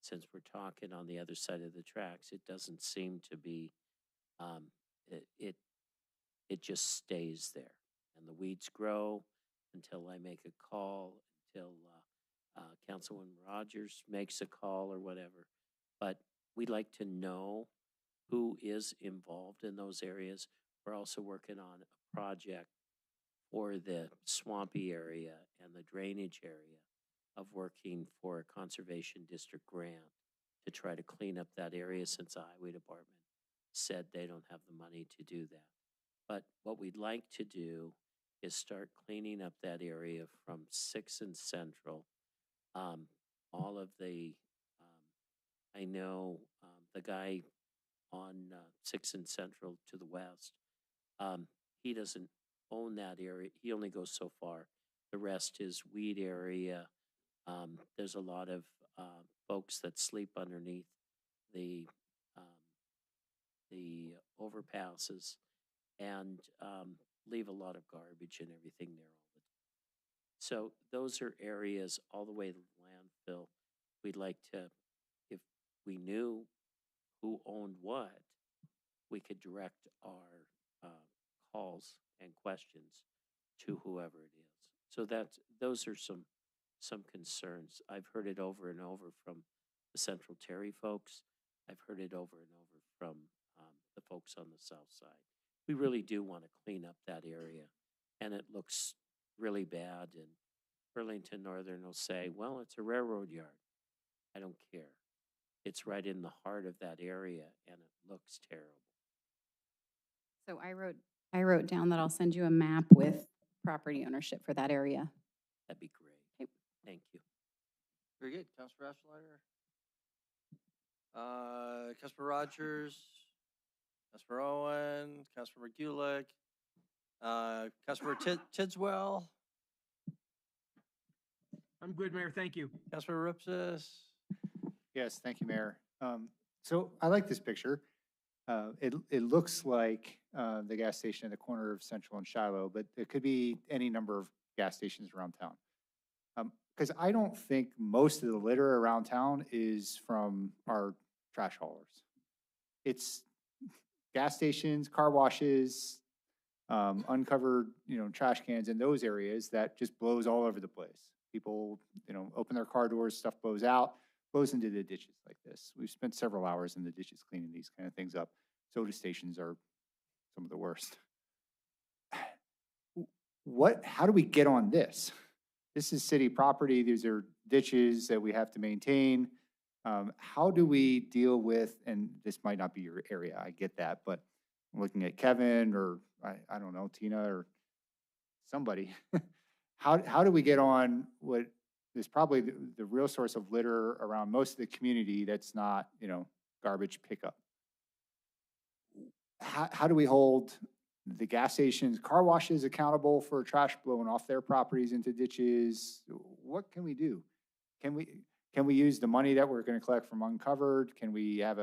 Since we're talking on the other side of the tracks, it doesn't seem to be it just stays there. And the weeds grow until I make a call, until Councilwoman Rogers makes a call or whatever. But we'd like to know who is involved in those areas. We're also working on a project for the swampy area and the drainage area of working for a conservation district grant to try to clean up that area, since the highway department said they don't have the money to do that. But what we'd like to do is start cleaning up that area from 6th and Central. All of the, I know the guy on 6th and Central to the west, he doesn't own that area. He only goes so far. The rest is weed area. There's a lot of folks that sleep underneath the overpasses and leave a lot of garbage and everything there all the time. So those are areas all the way to the landfill. We'd like to, if we knew who owned what, we could direct our calls and questions to whoever it is. So those are some concerns. I've heard it over and over from the Central Terry folks. I've heard it over and over from the folks on the south side. We really do want to clean up that area, and it looks really bad. And Burlington Northern will say, well, it's a railroad yard. I don't care. It's right in the heart of that area, and it looks terrible. So I wrote down that I'll send you a map with property ownership for that area. That'd be great. Okay. Thank you. Very good. Councilor Ashleiter? Councilor Rogers? Councilor Owen? Councilor McGulick? Councilor Tidswell? I'm good, Mayor. Thank you. Councilor Ripsis? Yes, thank you, Mayor. So I like this picture. It looks like the gas station at the corner of Central and Shiloh, but it could be any number of gas stations around town. Because I don't think most of the litter around town is from our trash haulers. It's gas stations, car washes, uncovered, trash cans in those areas that just blows all over the place. People, open their car doors, stuff blows out, blows into the ditches like this. We've spent several hours in the ditches cleaning these kind of things up. Soda stations are some of the worst. How do we get on this? This is city property. These are ditches that we have to maintain. How do we deal with, and this might not be your area, I get that, but I'm looking at Kevin or I don't know, Tina or somebody. How do we get on what is probably the real source of litter around most of the community that's not, garbage pickup? How do we hold the gas stations, car washes accountable for trash blowing off their properties into ditches? What can we do? Can we use the money that we're going to collect from Uncovered? Can we have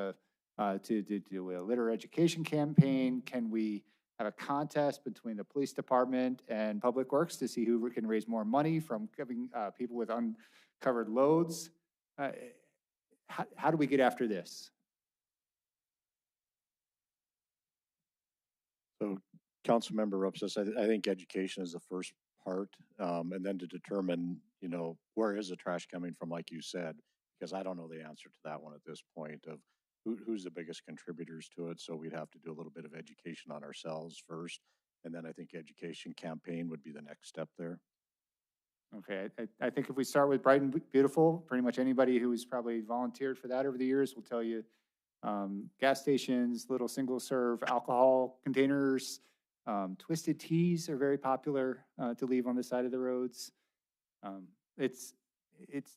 to do a litter education campaign? Can we have a contest between the police department and Public Works to see who can raise more money from giving people with uncovered loads? How do we get after this? So, Councilmember Rupsis, I think education is the first part, and then to determine, where is the trash coming from, like you said, because I don't know the answer to that one at this point of who's the biggest contributors to it. So we'd have to do a little bit of education on ourselves first, and then I think education campaign would be the next step there. Okay, I think if we start with Bright and Beautiful, pretty much anybody who's probably volunteered for that over the years will tell you gas stations, little single serve alcohol containers, twisted teas are very popular to leave on the side of the roads. It's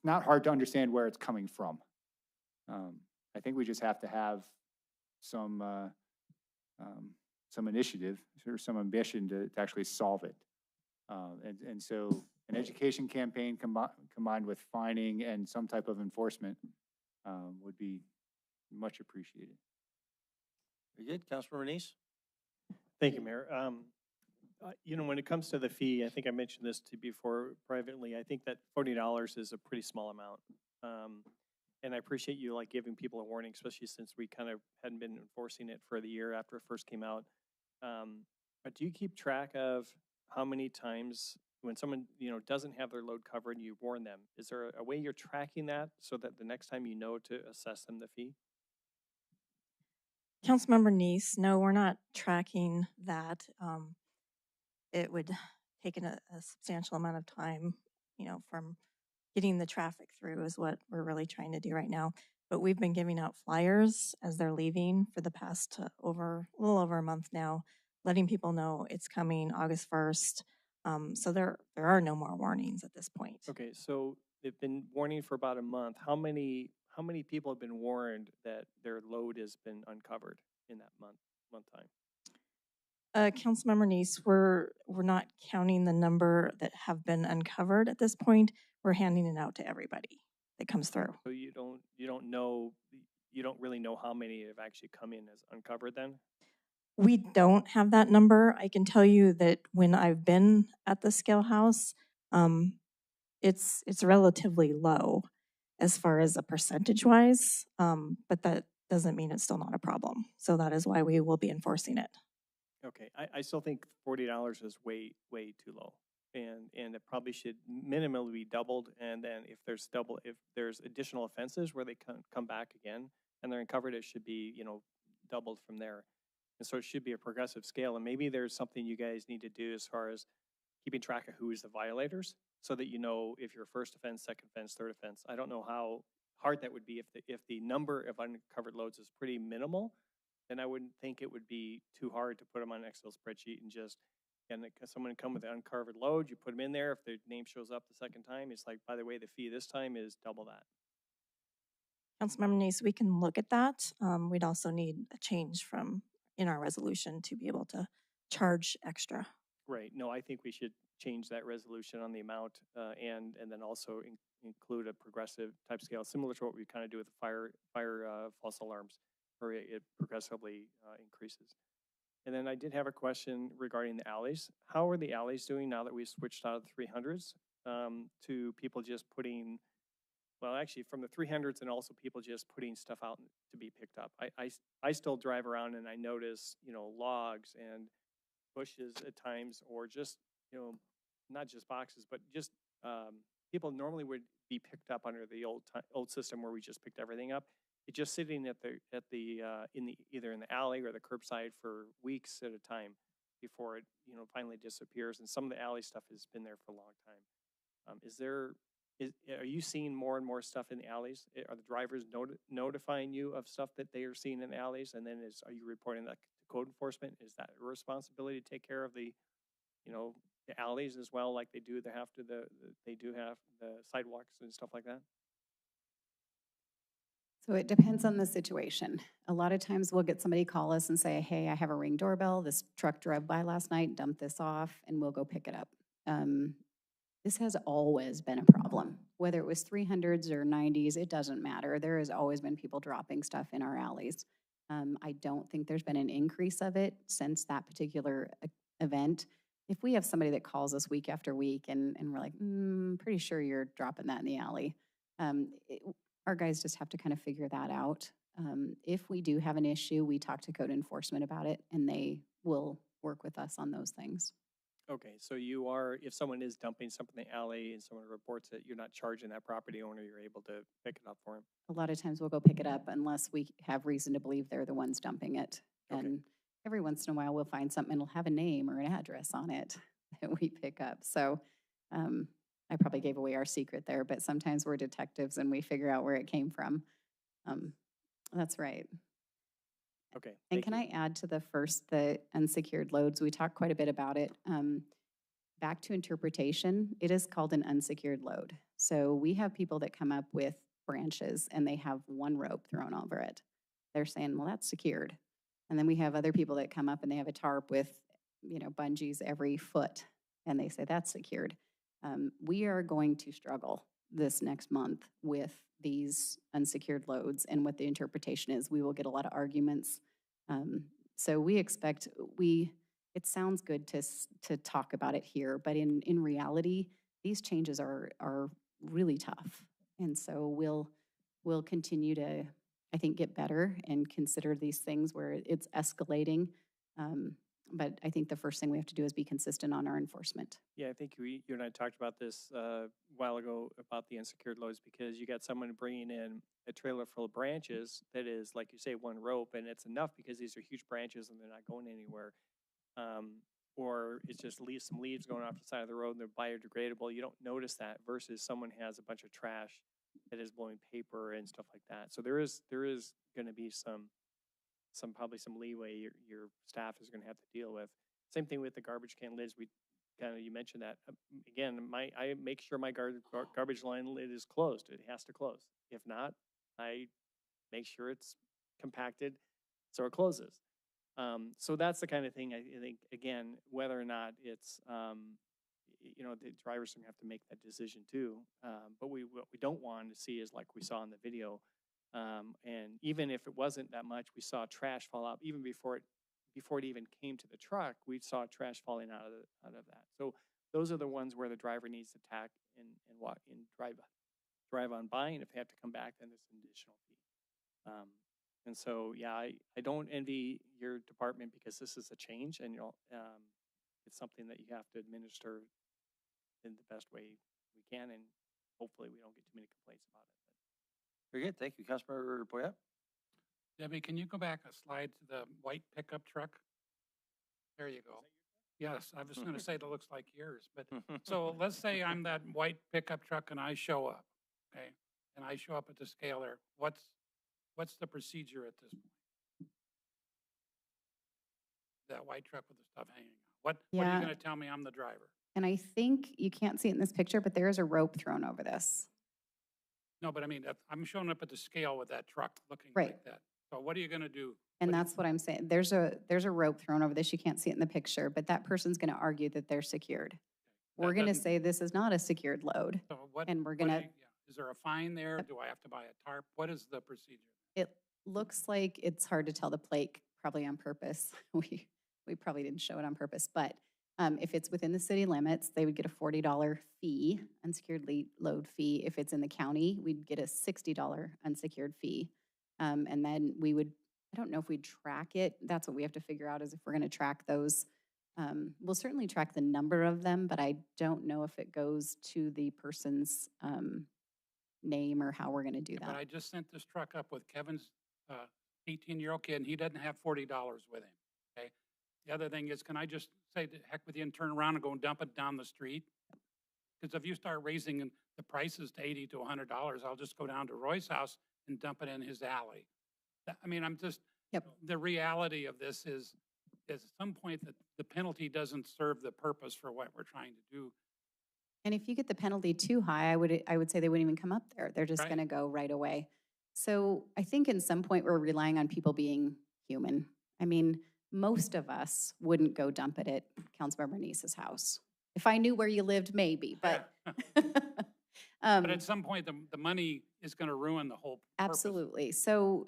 not hard to understand where it's coming from. I think we just have to have some initiative or some ambition to actually solve it. And so an education campaign combined with fining and some type of enforcement would be much appreciated. Very good. Councilor Renese? Thank you, Mayor. When it comes to the fee, I think I mentioned this to you before privately. I think that $40 is a pretty small amount. And I appreciate you like giving people a warning, especially since we kind of hadn't been enforcing it for the year after it first came out. But do you keep track of how many times when someone, doesn't have their load covered, you warn them? Is there a way you're tracking that so that the next time you know to assess them the fee? Councilmember Neese, no, we're not tracking that. It would take a substantial amount of time, from getting the traffic through is what we're really trying to do right now. But we've been giving out flyers as they're leaving for the past a little over a month now, letting people know it's coming August 1st. So there are no more warnings at this point. Okay, so they've been warning for about a month. How many people have been warned that their load has been uncovered in that month time? Councilmember Neese, we're not counting the number that have been uncovered at this point. We're handing it out to everybody that comes through. So you don't really know how many have actually come in as uncovered then? We don't have that number. I can tell you that when I've been at the scale house, it's relatively low as far as a percentage wise, but that doesn't mean it's still not a problem. So that is why we will be enforcing it. Okay, I still think $40 is way too low, and it probably should minimally be doubled. And then if there's additional offenses where they come back again and they're uncovered, it should be doubled from there. And so it should be a progressive scale. And maybe there's something you guys need to do as far as keeping track of who is the violators, so that you know if you're first offense, second offense, third offense. I don't know how hard that would be if the number of uncovered loads is pretty minimal. Then I wouldn't think it would be too hard to put them on an Excel spreadsheet and someone come with an uncovered load, you put them in there. If their name shows up the second time, it's like, by the way, the fee this time is double that. Councilmember Neese, we can look at that. We'd also need a change in our resolution to be able to charge extra. Right. No, I think we should change that resolution on the amount and then also include a progressive type scale, similar to what we kind of do with the fire false alarms, where it progressively increases. And then I did have a question regarding the alleys. How are the alleys doing now that we switched out of the 300s to people just putting, well, actually from the 300s and also people just putting stuff out to be picked up? I still drive around and I notice, logs and bushes at times, or just, not just boxes, but just people normally would be picked up under the old system where we just picked everything up. It's just sitting either in the alley or the curbside for weeks at a time before it finally disappears. And some of the alley stuff has been there for a long time. Are you seeing more and more stuff in the alleys? Are the drivers notifying you of stuff that they are seeing in the alleys? And then are you reporting that to code enforcement? Is that a responsibility to take care of the alleys as well, like they do have the sidewalks and stuff like that? So it depends on the situation. A lot of times we'll get somebody call us and say, hey, I have a Ring doorbell. This truck drove by last night, dumped this off, and we'll go pick it up. This has always been a problem. Whether it was 300s or 90s, it doesn't matter. There has always been people dropping stuff in our alleys. I don't think there's been an increase of it since that particular event. If we have somebody that calls us week after week and we're like, pretty sure you're dropping that in the alley, our guys just have to kind of figure that out. If we do have an issue, we talk to code enforcement about it, and they will work with us on those things. Okay, so if someone is dumping something in the alley and someone reports it, you're not charging that property owner, you're able to pick it up for him? A lot of times we'll go pick it up unless we have reason to believe they're the ones dumping it. Okay. And every once in a while we'll find something and it'll have a name or an address on it that we pick up. So I probably gave away our secret there, but sometimes we're detectives and we figure out where it came from. That's right. Okay. And can I add to the unsecured loads? We talked quite a bit about it. Back to interpretation, it is called an unsecured load. So we have people that come up with branches and they have one rope thrown over it. They're saying, well, that's secured. And then we have other people that come up and they have a tarp with, bungees every foot, and they say that's secured. We are going to struggle this next month with these unsecured loads, and what the interpretation is. We will get a lot of arguments. So we expect, it sounds good to talk about it here, but in reality, these changes are really tough. And so we'll continue to, I think, get better and consider these things where it's escalating. But I think the first thing we have to do is be consistent on our enforcement. Yeah, I think you and I talked about this a while ago about the unsecured loads, because you got someone bringing in a trailer full of branches that is, like you say, one rope, and it's enough because these are huge branches and they're not going anywhere. Or it's just some leaves going off the side of the road and they're biodegradable. You don't notice that, versus someone has a bunch of trash that is blowing paper and stuff like that. So there is going to be probably some leeway your staff is going to have to deal with. Same thing with the garbage can lids. You mentioned that. Again, I make sure my garbage line lid is closed. It has to close. If not, I make sure it's compacted so it closes. So that's the kind of thing I think, again, whether or not it's, the drivers are gonna have to make that decision too. But what we don't want to see is like we saw in the video. And even if it wasn't that much, we saw trash fall out even before it even came to the truck. We saw trash falling out of that. So those are the ones where the driver needs to tack and walk and drive on by. And if they have to come back, then there's an additional fee. And so, yeah, I don't envy your department, because this is a change, and it's something that you have to administer in the best way we can, and hopefully we don't get too many complaints about it. Very good. Thank you, Councilmember Boyette. Debbie, can you go back a slide to the white pickup truck? There you go. Yes, I was going to say it looks like yours, but so let's say I'm that white pickup truck and I show up, okay? And I show up at the scale there. What's the procedure at this point? That white truck with the stuff hanging on. What are Yeah. you going to tell me I'm the driver? And I think you can't see it in this picture, but there is a rope thrown over this. No, but I mean, I'm showing up at the scale with that truck looking Right. like that. So what are you going to do? And that's what I'm saying. There's a rope thrown over this. You can't see it in the picture, but that person's going to argue that they're secured. We're going to doesn't- say this is not a secured load. So what? And we're what going do to, you- yeah. Is there a fine there? Do I have to buy a tarp? What is the procedure? it looks like it's hard to tell the plate, probably on purpose. We probably didn't show it on purpose, but if it's within the city limits, they would get a $40 fee, unsecured load fee. If it's in the county, we'd get a $60 unsecured fee. And then we would, I don't know if we'd track it. That's what we have to figure out, is if we're going to track those. We'll certainly track the number of them, but I don't know if it goes to the person's name or how we're going to do Yeah, that. but I just sent this truck up with Kevin's 18-year-old kid, and he doesn't have $40 with him, okay? The other thing is, can I just say, to heck with you, and turn around and go and dump it down the street? Because if you start raising the prices to $80 to $100, I'll just go down to Roy's house and dump it in his alley. I mean, I'm just, the reality of this is at some point that the penalty doesn't serve the purpose for what we're trying to do. And if you get the penalty too high, I would say they wouldn't even come up there. They're just Right. going to go right away. So I think in some point we're relying on people being human. I mean, most of us wouldn't go dump it at Councilmember Nice's house. If I knew where you lived, maybe, but. But at some point, the money is going to ruin the whole purpose. Absolutely. So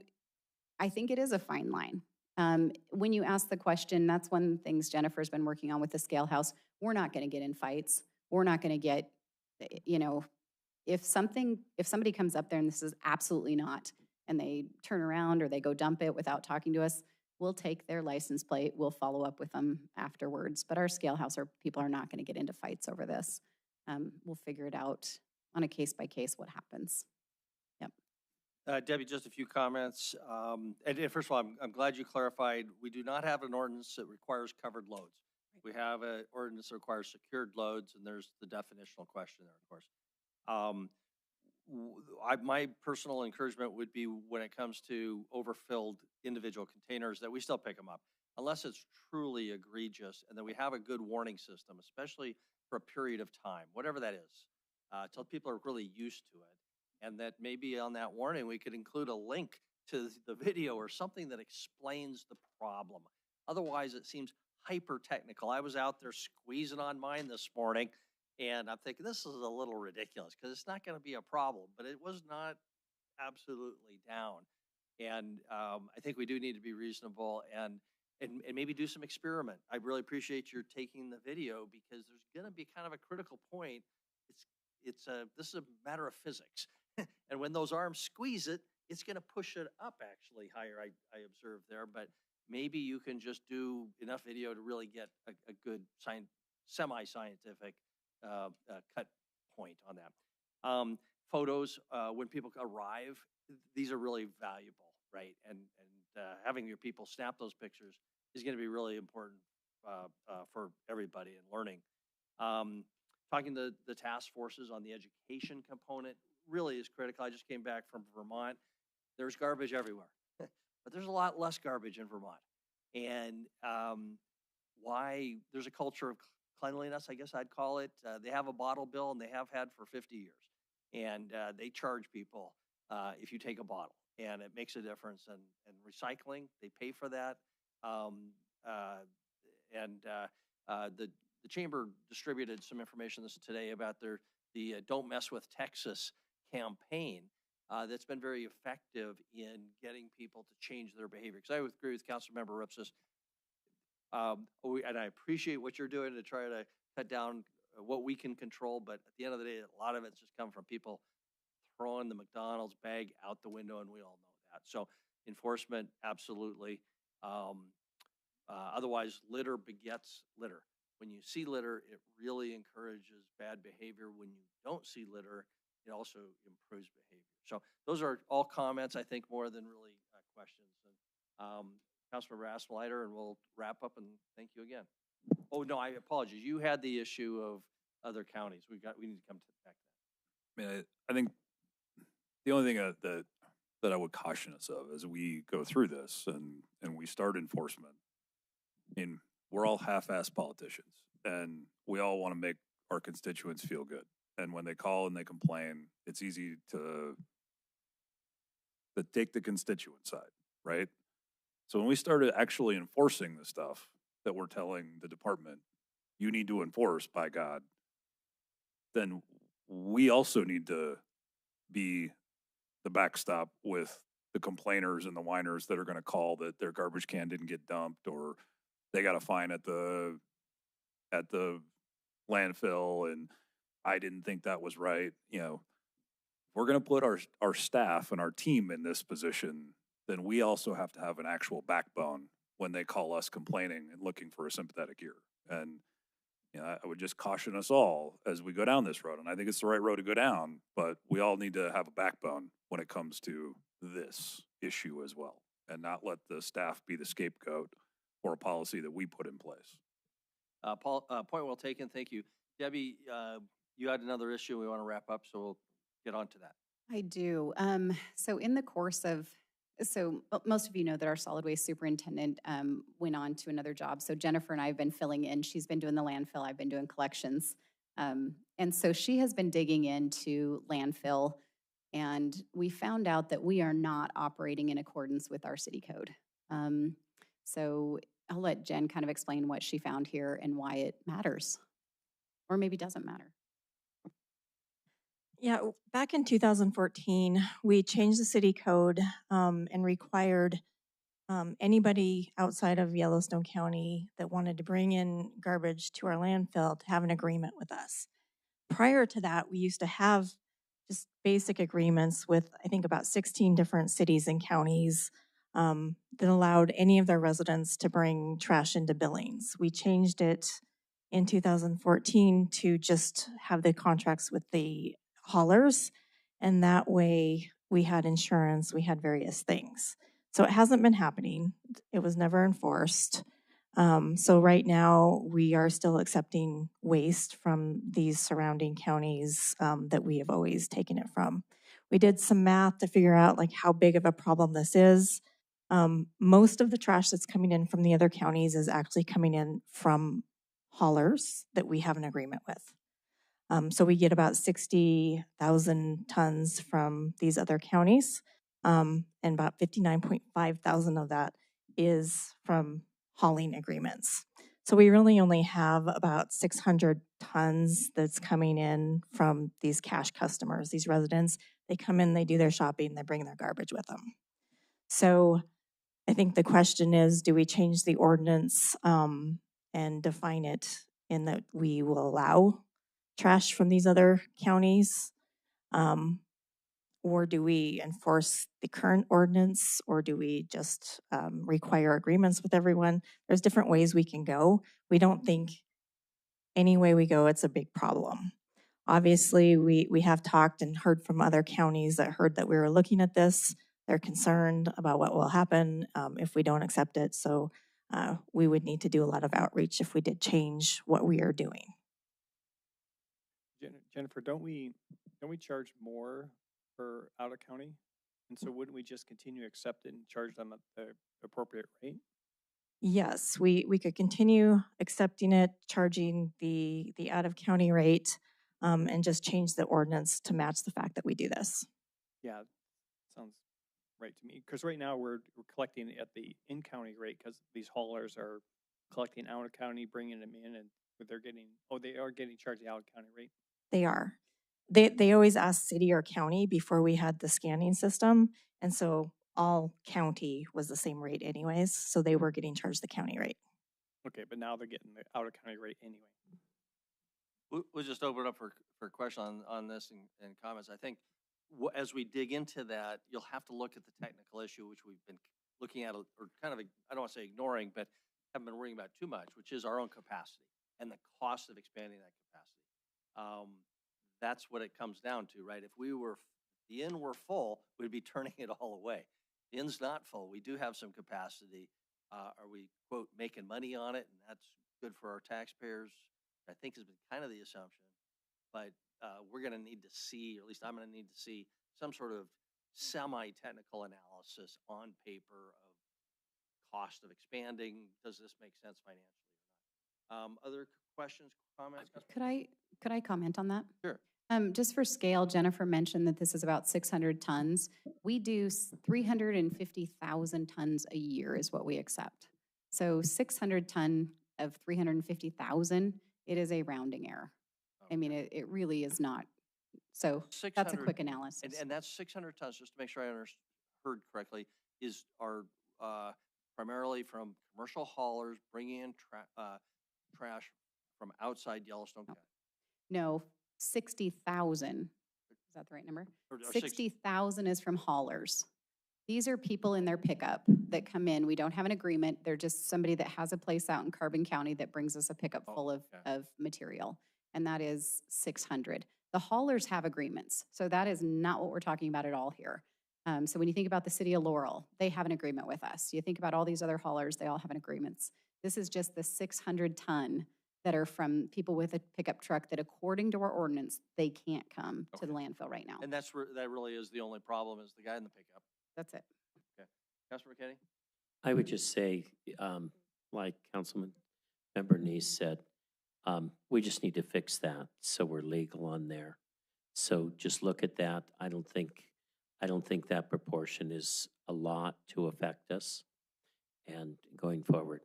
I think it is a fine line. When you ask the question, that's one of the things Jennifer's been working on with the scale house. We're not going to get in fights. We're not going to get, if somebody comes up there and this is absolutely not, and they turn around or they go dump it without talking to us, we'll take their license plate. We'll follow up with them afterwards. But our scale house, people are not going to get into fights over this. We'll figure it out on a case by case what happens. Yep. Debbie, just a few comments. And first of all, I'm glad you clarified, we do not have an ordinance that requires covered loads. We have an ordinance that requires secured loads, and there's the definitional question there, of course. My personal encouragement would be, when it comes to overfilled individual containers, that we still pick them up, unless it's truly egregious, and that we have a good warning system, especially for a period of time, whatever that is, till people are really used to it. And that maybe on that warning, we could include a link to the video or something that explains the problem. Otherwise, it seems hyper technical. I was out there squeezing on mine this morning, and I'm thinking, this is a little ridiculous, because it's not going to be a problem, but it was not absolutely down. And I think we do need to be reasonable and maybe do some experiment. I really appreciate your taking the video, because there's going to be kind of a critical point. This is a matter of physics. And when those arms squeeze it, it's going to push it up actually higher, I observed there. But maybe you can just do enough video to really get a good semi-scientific cut point on that. Photos, when people arrive, these are really valuable, right? And having your people snap those pictures is going to be really important for everybody in learning. Talking to the task forces on the education component really is critical. I just came back from Vermont. There's garbage everywhere, but there's a lot less garbage in Vermont. And why there's a culture of cleanliness, I guess I'd call it. They have a bottle bill, and they have had for 50 years. And they charge people if you take a bottle, and it makes a difference. And recycling, they pay for that. The chamber distributed some information today about the Don't Mess with Texas campaign that's been very effective in getting people to change their behavior. Because I would agree with Councilmember Ripsis, and I appreciate what you're doing to try to cut down what we can control, but at the end of the day, a lot of it's just come from people throwing the McDonald's bag out the window, and we all know that. So enforcement, absolutely. Otherwise, litter begets litter. When you see litter, it really encourages bad behavior. When you don't see litter, it also improves behavior. So those are all comments, I think, more than really questions. And Councilmember Asselleiter, and we'll wrap up and thank you again. Oh, no, I apologize. You had the issue of other counties. We need to come to back to that. I mean, I think the only thing that I would caution us of as we go through this and we start enforcement, I mean, we're all half-assed politicians, and we all want to make our constituents feel good. And when they call and they complain, it's easy to take the constituent side, right? So when we started actually enforcing the stuff that we're telling the department, you need to enforce, by God, then we also need to be the backstop with the complainers and the whiners that are going to call that their garbage can didn't get dumped, or they got a fine at the landfill and I didn't think that was right. You know, if we're going to put our staff and our team in this position, then we also have to have an actual backbone when they call us complaining and looking for a sympathetic ear. And you know, I would just caution us all as we go down this road. And I think it's the right road to go down, but we all need to have a backbone when it comes to this issue as well, and not let the staff be the scapegoat for a policy that we put in place. Paul, point well taken. Thank you. Debbie, you had another issue we want to wrap up, so we'll get on to that. I do. So in the course of, most of you know that our solid waste superintendent went on to another job. So Jennifer and I have been filling in. She's been doing the landfill. I've been doing collections. And so she has been digging into landfill, and we found out that we are not operating in accordance with our city code. So I'll let Jen kind of explain what she found here and why it matters, or maybe doesn't matter. Yeah, back in 2014, we changed the city code and required anybody outside of Yellowstone County that wanted to bring in garbage to our landfill to have an agreement with us. Prior to that, we used to have just basic agreements with, I think, about 16 different cities and counties that allowed any of their residents to bring trash into Billings. We changed it in 2014 to just have the contracts with the haulers, and that way we had insurance, we had various things. So it hasn't been happening. It was never enforced. So right now we are still accepting waste from these surrounding counties that we have always taken it from. We did some math to figure out like how big of a problem this is. Most of the trash that's coming in from the other counties is actually coming in from haulers that we have an agreement with. So we get about 60,000 tons from these other counties, and about 59.5 thousand of that is from hauling agreements. So we really only have about 600 tons that's coming in from these cash customers, these residents. They come in, they do their shopping, they bring their garbage with them. So I think the question is, do we change the ordinance and define it in that we will allow trash from these other counties? Or do we enforce the current ordinance, or do we just require agreements with everyone? There's different ways we can go. We don't think any way we go, it's a big problem. Obviously, we have talked and heard from other counties that heard that we were looking at this. They're concerned about what will happen if we don't accept it. So we would need to do a lot of outreach if we did change what we are doing. Jennifer, don't we charge more for out of county? And so wouldn't we just continue to accept it and charge them at the appropriate rate? Yes, we could continue accepting it, charging the out of county rate, and just change the ordinance to match the fact that we do this. Yeah, sounds right to me. Because right now we're collecting at the in-county rate because these haulers are collecting out of county, bringing them in, and they are getting charged the out of county rate. They are. They always asked city or county before we had the scanning system, and so all county was the same rate anyways, so they were getting charged the county rate. Okay, but now they're getting the out of county rate anyway. We'll just open it up for question on this and comments. I think as we dig into that, you'll have to look at the technical issue, which we've been looking at, or kind of, I don't want to say ignoring, but haven't been worrying about too much, which is our own capacity and the cost of expanding that capacity. That's what it comes down to, right? If the inn were full, we'd be turning it all away. The inn's not full. We do have some capacity. Are we, quote, making money on it? And that's good for our taxpayers, I think has been kind of the assumption. But we're going to need to see, or at least I'm going to need to see, some sort of semi-technical analysis on paper of cost of expanding. Does this make sense financially or not? Other questions, comments? Could I comment on that? Sure. Just for scale, Jennifer mentioned that this is about 600 tons. We do 350,000 tons a year is what we accept. So 600 ton of 350,000, it is a rounding error. I mean, it really is not. So that's a quick analysis. And that's 600 tons, just to make sure I heard correctly, are primarily from commercial haulers bringing in trash from outside Yellowstone County. No, 60,000. Is that the right number? 60,000 is from haulers. These are people in their pickup that come in. We don't have an agreement. They're just somebody that has a place out in Carbon County that brings us a pickup full of material. And that is 600. The haulers have agreements. So that is not what we're talking about at all here. So when you think about the city of Laurel, they have an agreement with us. You think about all these other haulers, they all have an agreements. This is just the 600 ton that are from people with a pickup truck that according to our ordinance, they can't come to the landfill right now. And that really is the only problem is the guy in the pickup. That's it. Okay. Councilor McKinney? I would just say, like Councilman Member Neese said, we just need to fix that so we're legal on there. So just look at that. I don't think that proportion is a lot to affect us and going forward.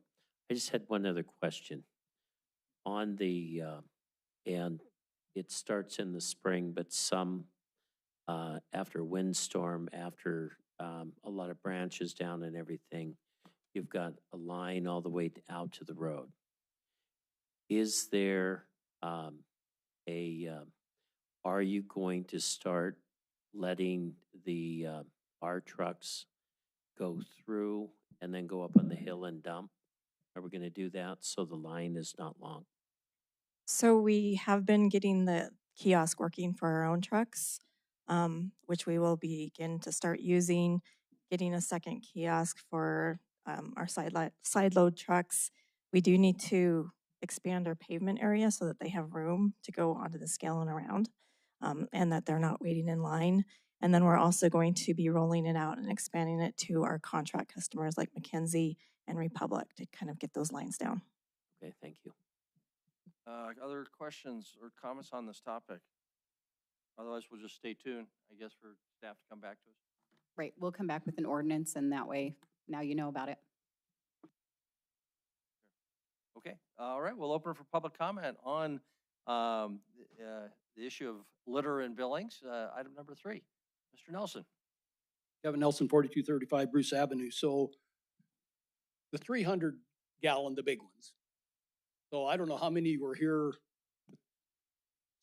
I just had one other question. On the, and it starts in the spring, but some after windstorm, after a lot of branches down and everything, you've got a line all the way out to the road. Is there are you going to start letting the our trucks go through and then go up on the hill and dump? Are we going to do that so the line is not long? So we have been getting the kiosk working for our own trucks, which we will begin to start using, getting a second kiosk for our side load trucks. We do need to expand our pavement area so that they have room to go onto the scale and around, and that they're not waiting in line. And then we're also going to be rolling it out and expanding it to our contract customers like McKinsey and Republic to kind of get those lines down. Okay, thank you. Other questions or comments on this topic? Otherwise, we'll just stay tuned, I guess, for staff to come back to us. Right, we'll come back with an ordinance and that way now you know about it. Okay, all right, we'll open for public comment on the issue of litter in Billings. Item number 3, Mr. Nelson. Kevin Nelson, 4235 Bruce Avenue. So the 300 gallon, the big ones. So I don't know how many were here.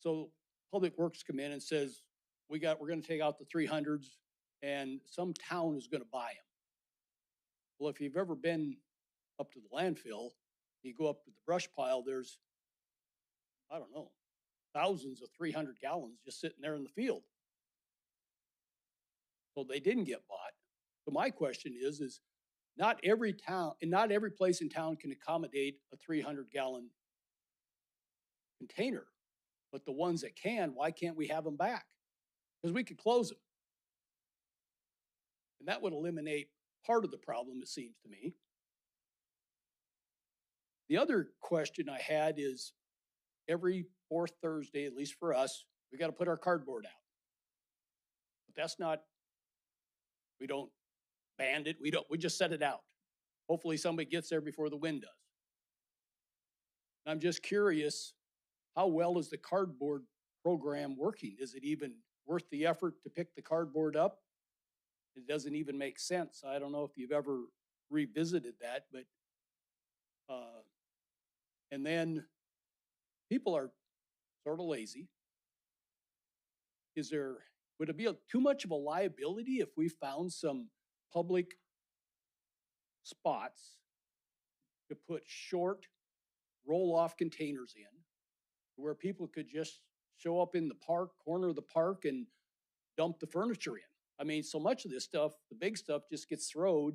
So Public Works come in and says, we're gonna take out the 300s and some town is gonna buy them. Well, if you've ever been up to the landfill, you go up to the brush pile, there's, I don't know, thousands of 300 gallons just sitting there in the field. So they didn't get bought. So my question is not every town and not every place in town can accommodate a 300-gallon container, but the ones that can, why can't we have them back? Because we could close them. And that would eliminate part of the problem, it seems to me. The other question I had is every fourth Thursday, at least for us, we got to put our cardboard out. But that's not, we don't band it, we just set it out. Hopefully somebody gets there before the wind does. And I'm just curious, how well is the cardboard program working? Is it even worth the effort to pick the cardboard up? It doesn't even make sense. I don't know if you've ever revisited that, but and then people are sort of lazy. Would it be too much of a liability if we found some public spots to put short roll-off containers in where people could just show up in the park, corner of the park, and dump the furniture in? I mean, so much of this stuff, the big stuff just gets thrown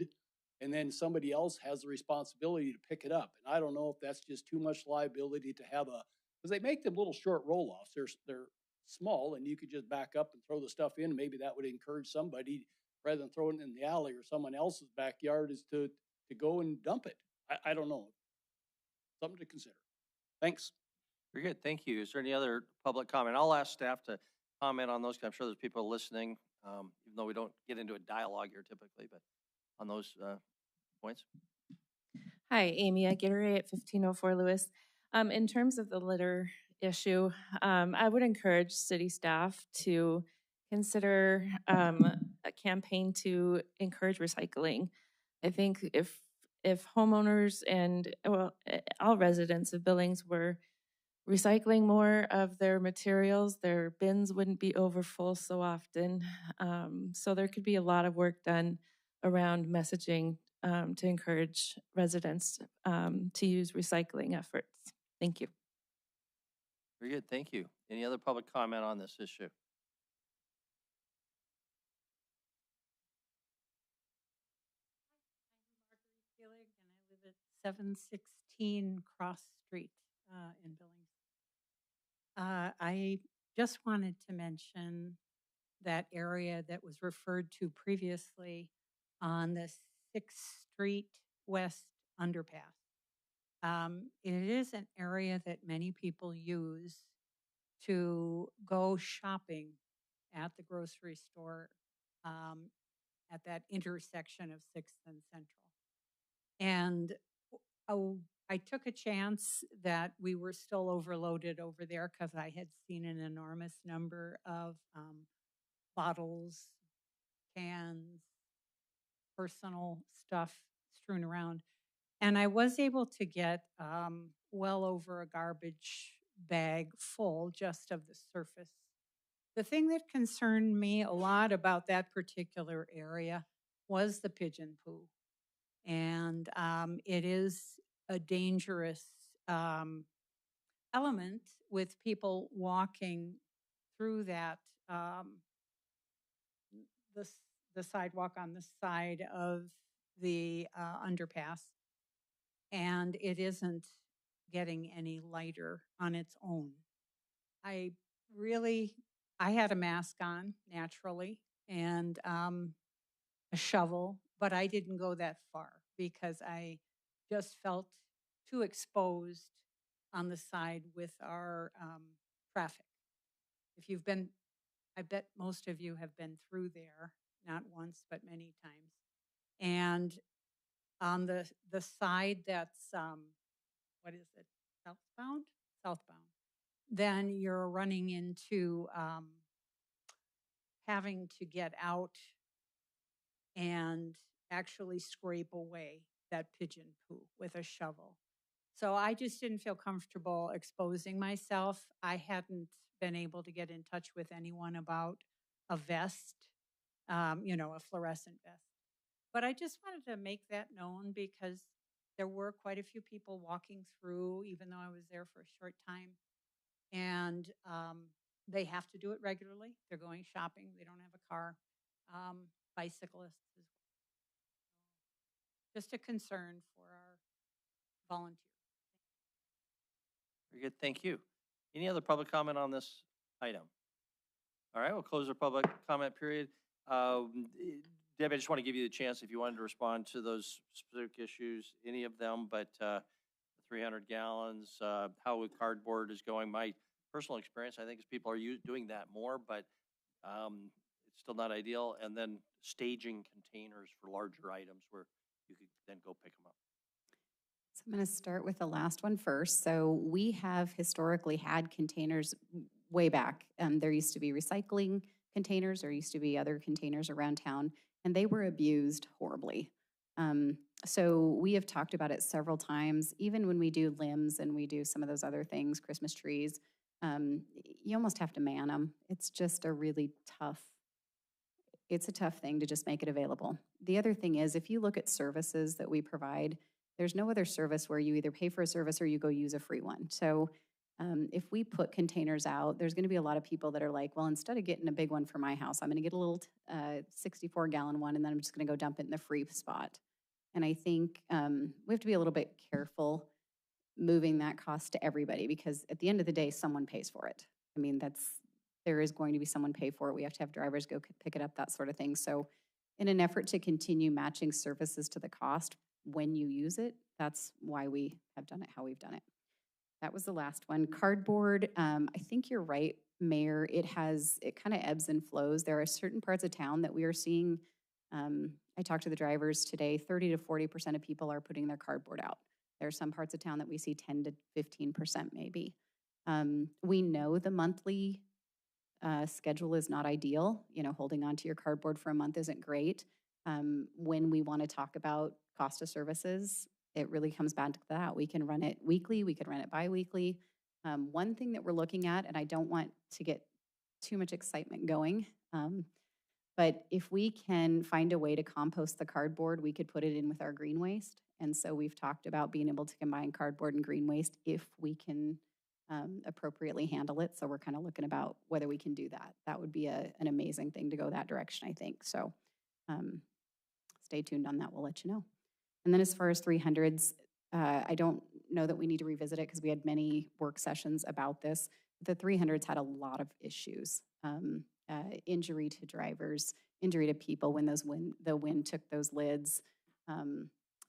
and then somebody else has the responsibility to pick it up. And I don't know if that's just too much liability to have because they make them little short roll-offs. They're small and you could just back up and throw the stuff in. Maybe that would encourage somebody, rather than throwing it in the alley or someone else's backyard, is to go and dump it. I don't know. Something to consider. Thanks. Very good, thank you. Is there any other public comment? I'll ask staff to comment on those, 'cause I'm sure there's people listening, even though we don't get into a dialogue here typically, but on those points. Hi, Amy Aguirre at 1504 Lewis. In terms of the litter issue, I would encourage city staff to consider a campaign to encourage recycling. I think if homeowners and all residents of Billings were recycling more of their materials, their bins wouldn't be overfull so often. So there could be a lot of work done around messaging to encourage residents to use recycling efforts. Thank you. Very good, thank you. Any other public comment on this issue? And I live at 716 Cross Street in Billings. I just wanted to mention that area that was referred to previously on the 6th Street West underpass. It is an area that many people use to go shopping at the grocery store at that intersection of 6th and Central. And I took a chance that we were still overloaded over there because I had seen an enormous number of bottles, cans, personal stuff strewn around. And I was able to get well over a garbage bag full just of the surface. The thing that concerned me a lot about that particular area was the pigeon poo. And it is a dangerous element with people walking through that, the sidewalk on the side of the underpass. And it isn't getting any lighter on its own. I had a mask on naturally and a shovel, but I didn't go that far because I just felt too exposed on the side with our traffic. If you've been, I bet most of you have been through there, not once, but many times. And on the side that's, what is it, southbound? Southbound. Then you're running into having to get out and actually scrape away that pigeon poo with a shovel. So I just didn't feel comfortable exposing myself. I hadn't been able to get in touch with anyone about a vest, a fluorescent vest. But I just wanted to make that known because there were quite a few people walking through, even though I was there for a short time. And they have to do it regularly. They're going shopping. They don't have a car. Bicyclists as well. Just a concern for our volunteers. Very good, thank you. Any other public comment on this item? All right, we'll close our public comment period. Debbie, I just want to give you the chance if you wanted to respond to those specific issues, any of them, but 300 gallons, how cardboard is going. My personal experience, I think, is people are doing that more, but it's still not ideal. And then staging containers for larger items where you could then go pick them up. So I'm going to start with the last one first. So we have historically had containers way back. There used to be recycling containers, there used to be other containers around town, and they were abused horribly. So we have talked about it several times, even when we do limbs and we do some of those other things, Christmas trees, you almost have to man them. It's just a really tough, it's a tough thing to just make it available. The other thing is, if you look at services that we provide, there's no other service where you either pay for a service or you go use a free one. So if we put containers out, there's going to be a lot of people that are like, well, instead of getting a big one for my house, I'm going to get a little 64-gallon one, and then I'm just going to go dump it in the free spot. And I think we have to be a little bit careful moving that cost to everybody, because at the end of the day, someone pays for it. I mean, there is going to be someone pay for it. We have to have drivers go pick it up, that sort of thing. So in an effort to continue matching services to the cost when you use it, that's why we have done it how we've done it. That was the last one. Cardboard, I think you're right, Mayor. It kind of ebbs and flows. There are certain parts of town that we are seeing. I talked to the drivers today, 30 to 40% of people are putting their cardboard out. There are some parts of town that we see 10 to 15% maybe. We know the monthly schedule is not ideal. Holding on to your cardboard for a month isn't great. When we want to talk about cost of services, it really comes back to that. We can run it weekly, we can run it bi-weekly. One thing that we're looking at, and I don't want to get too much excitement going, but if we can find a way to compost the cardboard, we could put it in with our green waste. And so we've talked about being able to combine cardboard and green waste if we can appropriately handle it. So we're kind of looking about whether we can do that. That would be an amazing thing to go that direction, I think. So stay tuned on that. We'll let you know. And then as far as 300s, I don't know that we need to revisit it because we had many work sessions about this. The 300s had a lot of issues. Injury to drivers, injury to people when the wind took those lids,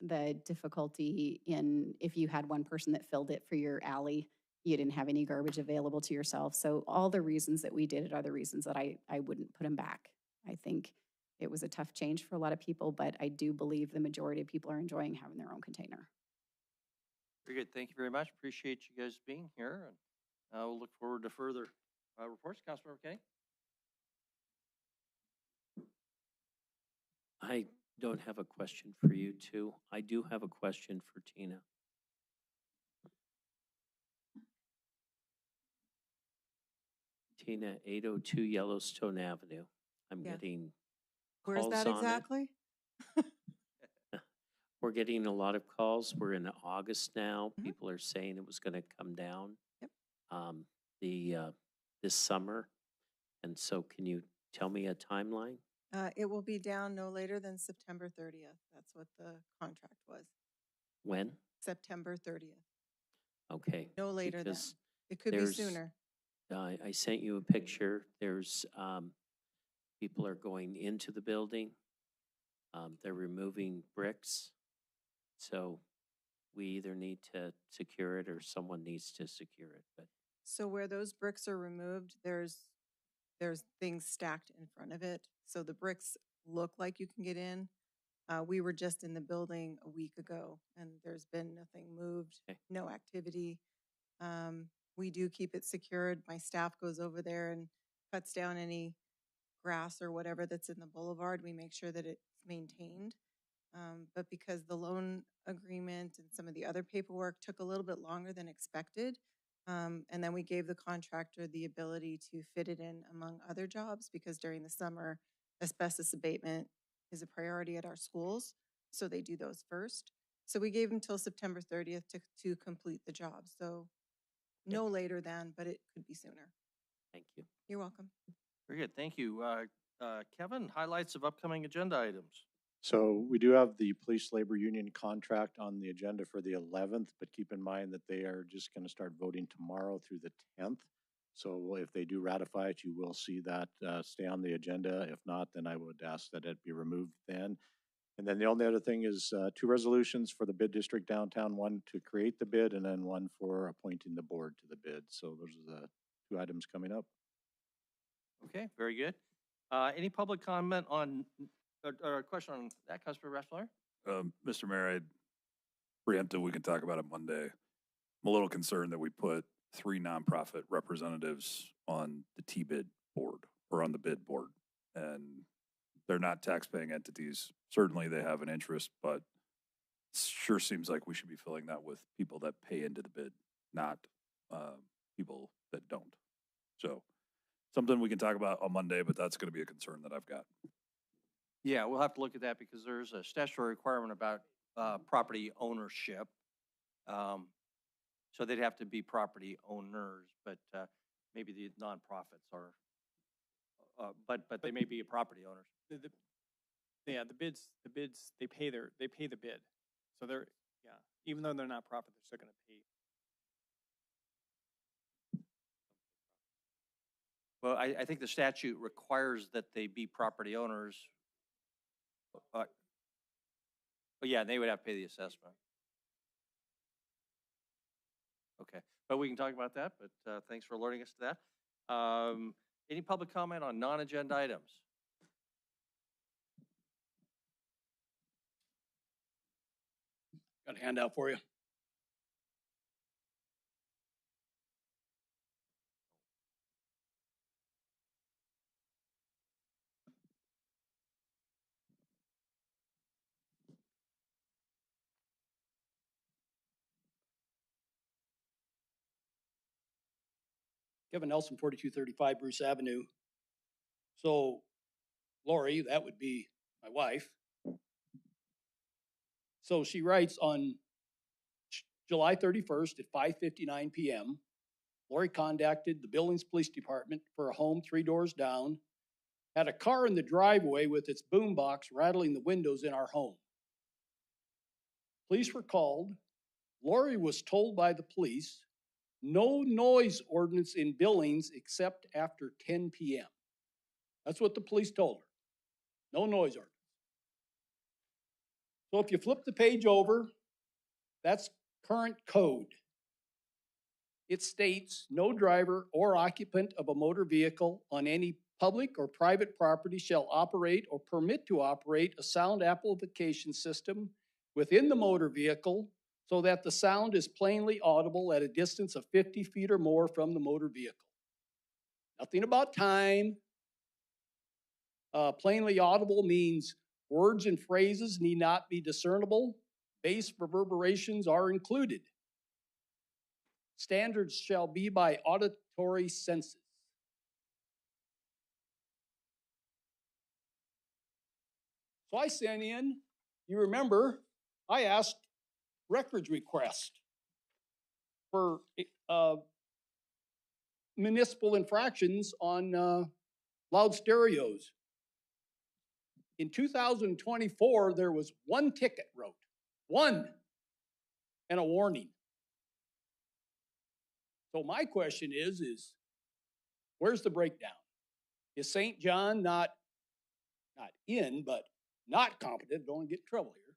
the difficulty in if you had one person that filled it for your alley, you didn't have any garbage available to yourself. So all the reasons that we did it are the reasons that I wouldn't put them back. I think it was a tough change for a lot of people, but I do believe the majority of people are enjoying having their own container. Very good. Thank you very much. Appreciate you guys being here. And we'll look forward to further reports. Councilmember Kenny? I don't have a question for you two. I do have a question for Tina. Tina, 802 Yellowstone Avenue. I'm Yes. getting Where's calls that on it. exactly? We're getting a lot of calls. We're in August now. People are saying it was going to come down this summer. And so can you tell me a timeline? It will be down no later than September 30th. That's what the contract was. When? September 30th. Okay. No later than. Because It could be there's- sooner. I sent you a picture. There's people are going into the building. They're removing bricks. So we either need to secure it or someone needs to secure it. But So where those bricks are removed, there's things stacked in front of it. So the bricks look like you can get in. We were just in the building a week ago and there's been nothing moved, no activity. We do keep it secured. My staff goes over there and cuts down any grass or whatever that's in the boulevard. We make sure that it's maintained. But because the loan agreement and some of the other paperwork took a little bit longer than expected, And then we gave the contractor the ability to fit it in among other jobs because during the summer, asbestos abatement is a priority at our schools. So they do those first. So we gave them till September 30th to complete the job. So no later than, but it could be sooner. Thank you. You're welcome. Very good. Thank you. Kevin, highlights of upcoming agenda items. So we do have the police labor union contract on the agenda for the 11th, but keep in mind that they are just going to start voting tomorrow through the 10th. So if they do ratify it, you will see that stay on the agenda. If not, then I would ask that it be removed then. And then the only other thing is 2 resolutions for the bid district downtown, one to create the bid and then one for appointing the board to the bid. So those are the 2 items coming up. Okay, very good. Any public comment on, or a question on that, Councilmember Raspberry? Mr. Mayor, I preemptive, we can talk about it Monday. I'm a little concerned that we put 3 nonprofit representatives on the T-bid board or on the bid board. And they're not tax-paying entities. Certainly they have an interest, but it sure seems like we should be filling that with people that pay into the bid, not people that don't. So something we can talk about on Monday, but that's going to be a concern that I've got. Yeah, we'll have to look at that because there's a statutory requirement about property ownership. So they'd have to be property owners, but maybe the nonprofits are, but they may be property owners. The bids, they pay the bid. So they're, even though they're not profit, they're still gonna pay. Well, I think the statute requires that they be property owners. But yeah, they would have to pay the assessment. Okay, but we can talk about that, but thanks for alerting us to that. Any public comment on non-agenda items? Got a handout for you. Kevin Nelson, 4235 Bruce Avenue. So Lori, that would be my wife. So she writes on July 31st at 5:59 p.m., Lori contacted the Billings Police Department for a home 3 doors down, had a car in the driveway with its boombox rattling the windows in our home. Police were called. Lori was told by the police, no noise ordinance in Billings except after 10 p.m. That's what the police told her. No noise ordinance. So if you flip the page over, that's current code. It states no driver or occupant of a motor vehicle on any public or private property shall operate or permit to operate a sound amplification system within the motor vehicle so that the sound is plainly audible at a distance of 50 feet or more from the motor vehicle. Nothing about time. Plainly audible means words and phrases need not be discernible. Bass reverberations are included. Standards shall be by auditory senses. So I sent in, you remember, I asked records request for municipal infractions on loud stereos. In 2024, there was 1 ticket wrote, 1, and a warning. So my question is where's the breakdown? Is St. John not in, but not competent? Don't get in trouble here.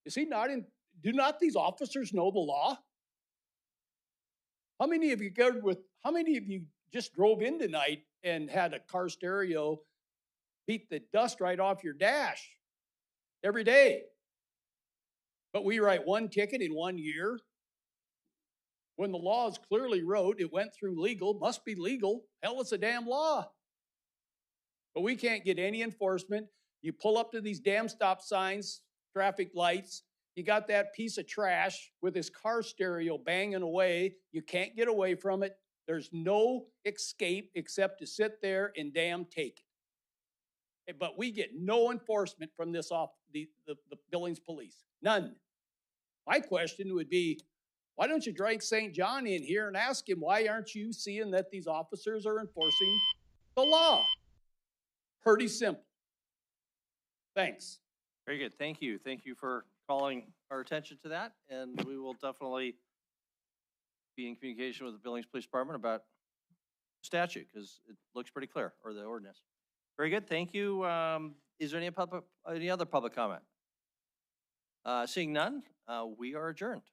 Is he not in? Do not these officers know the law? How many of you just drove in tonight and had a car stereo beat the dust right off your dash every day? But we write 1 ticket in 1 year. When the law is clearly wrote, it went through legal, must be legal. Hell, it's a damn law. But we can't get any enforcement. You pull up to these damn stop signs, traffic lights, You got that piece of trash with his car stereo banging away. You can't get away from it. There's no escape except to sit there and damn take it. But we get no enforcement from this off the Billings police. None. My question would be, why don't you drag St. John in here and ask him, why aren't you seeing that these officers are enforcing the law? Pretty simple. Thanks. Very good. Thank you. Thank you for calling our attention to that. And we will definitely be in communication with the Billings Police Department about statute because it looks pretty clear, or the ordinance. Very good. Thank you. Is there any other public comment? Seeing none, we are adjourned.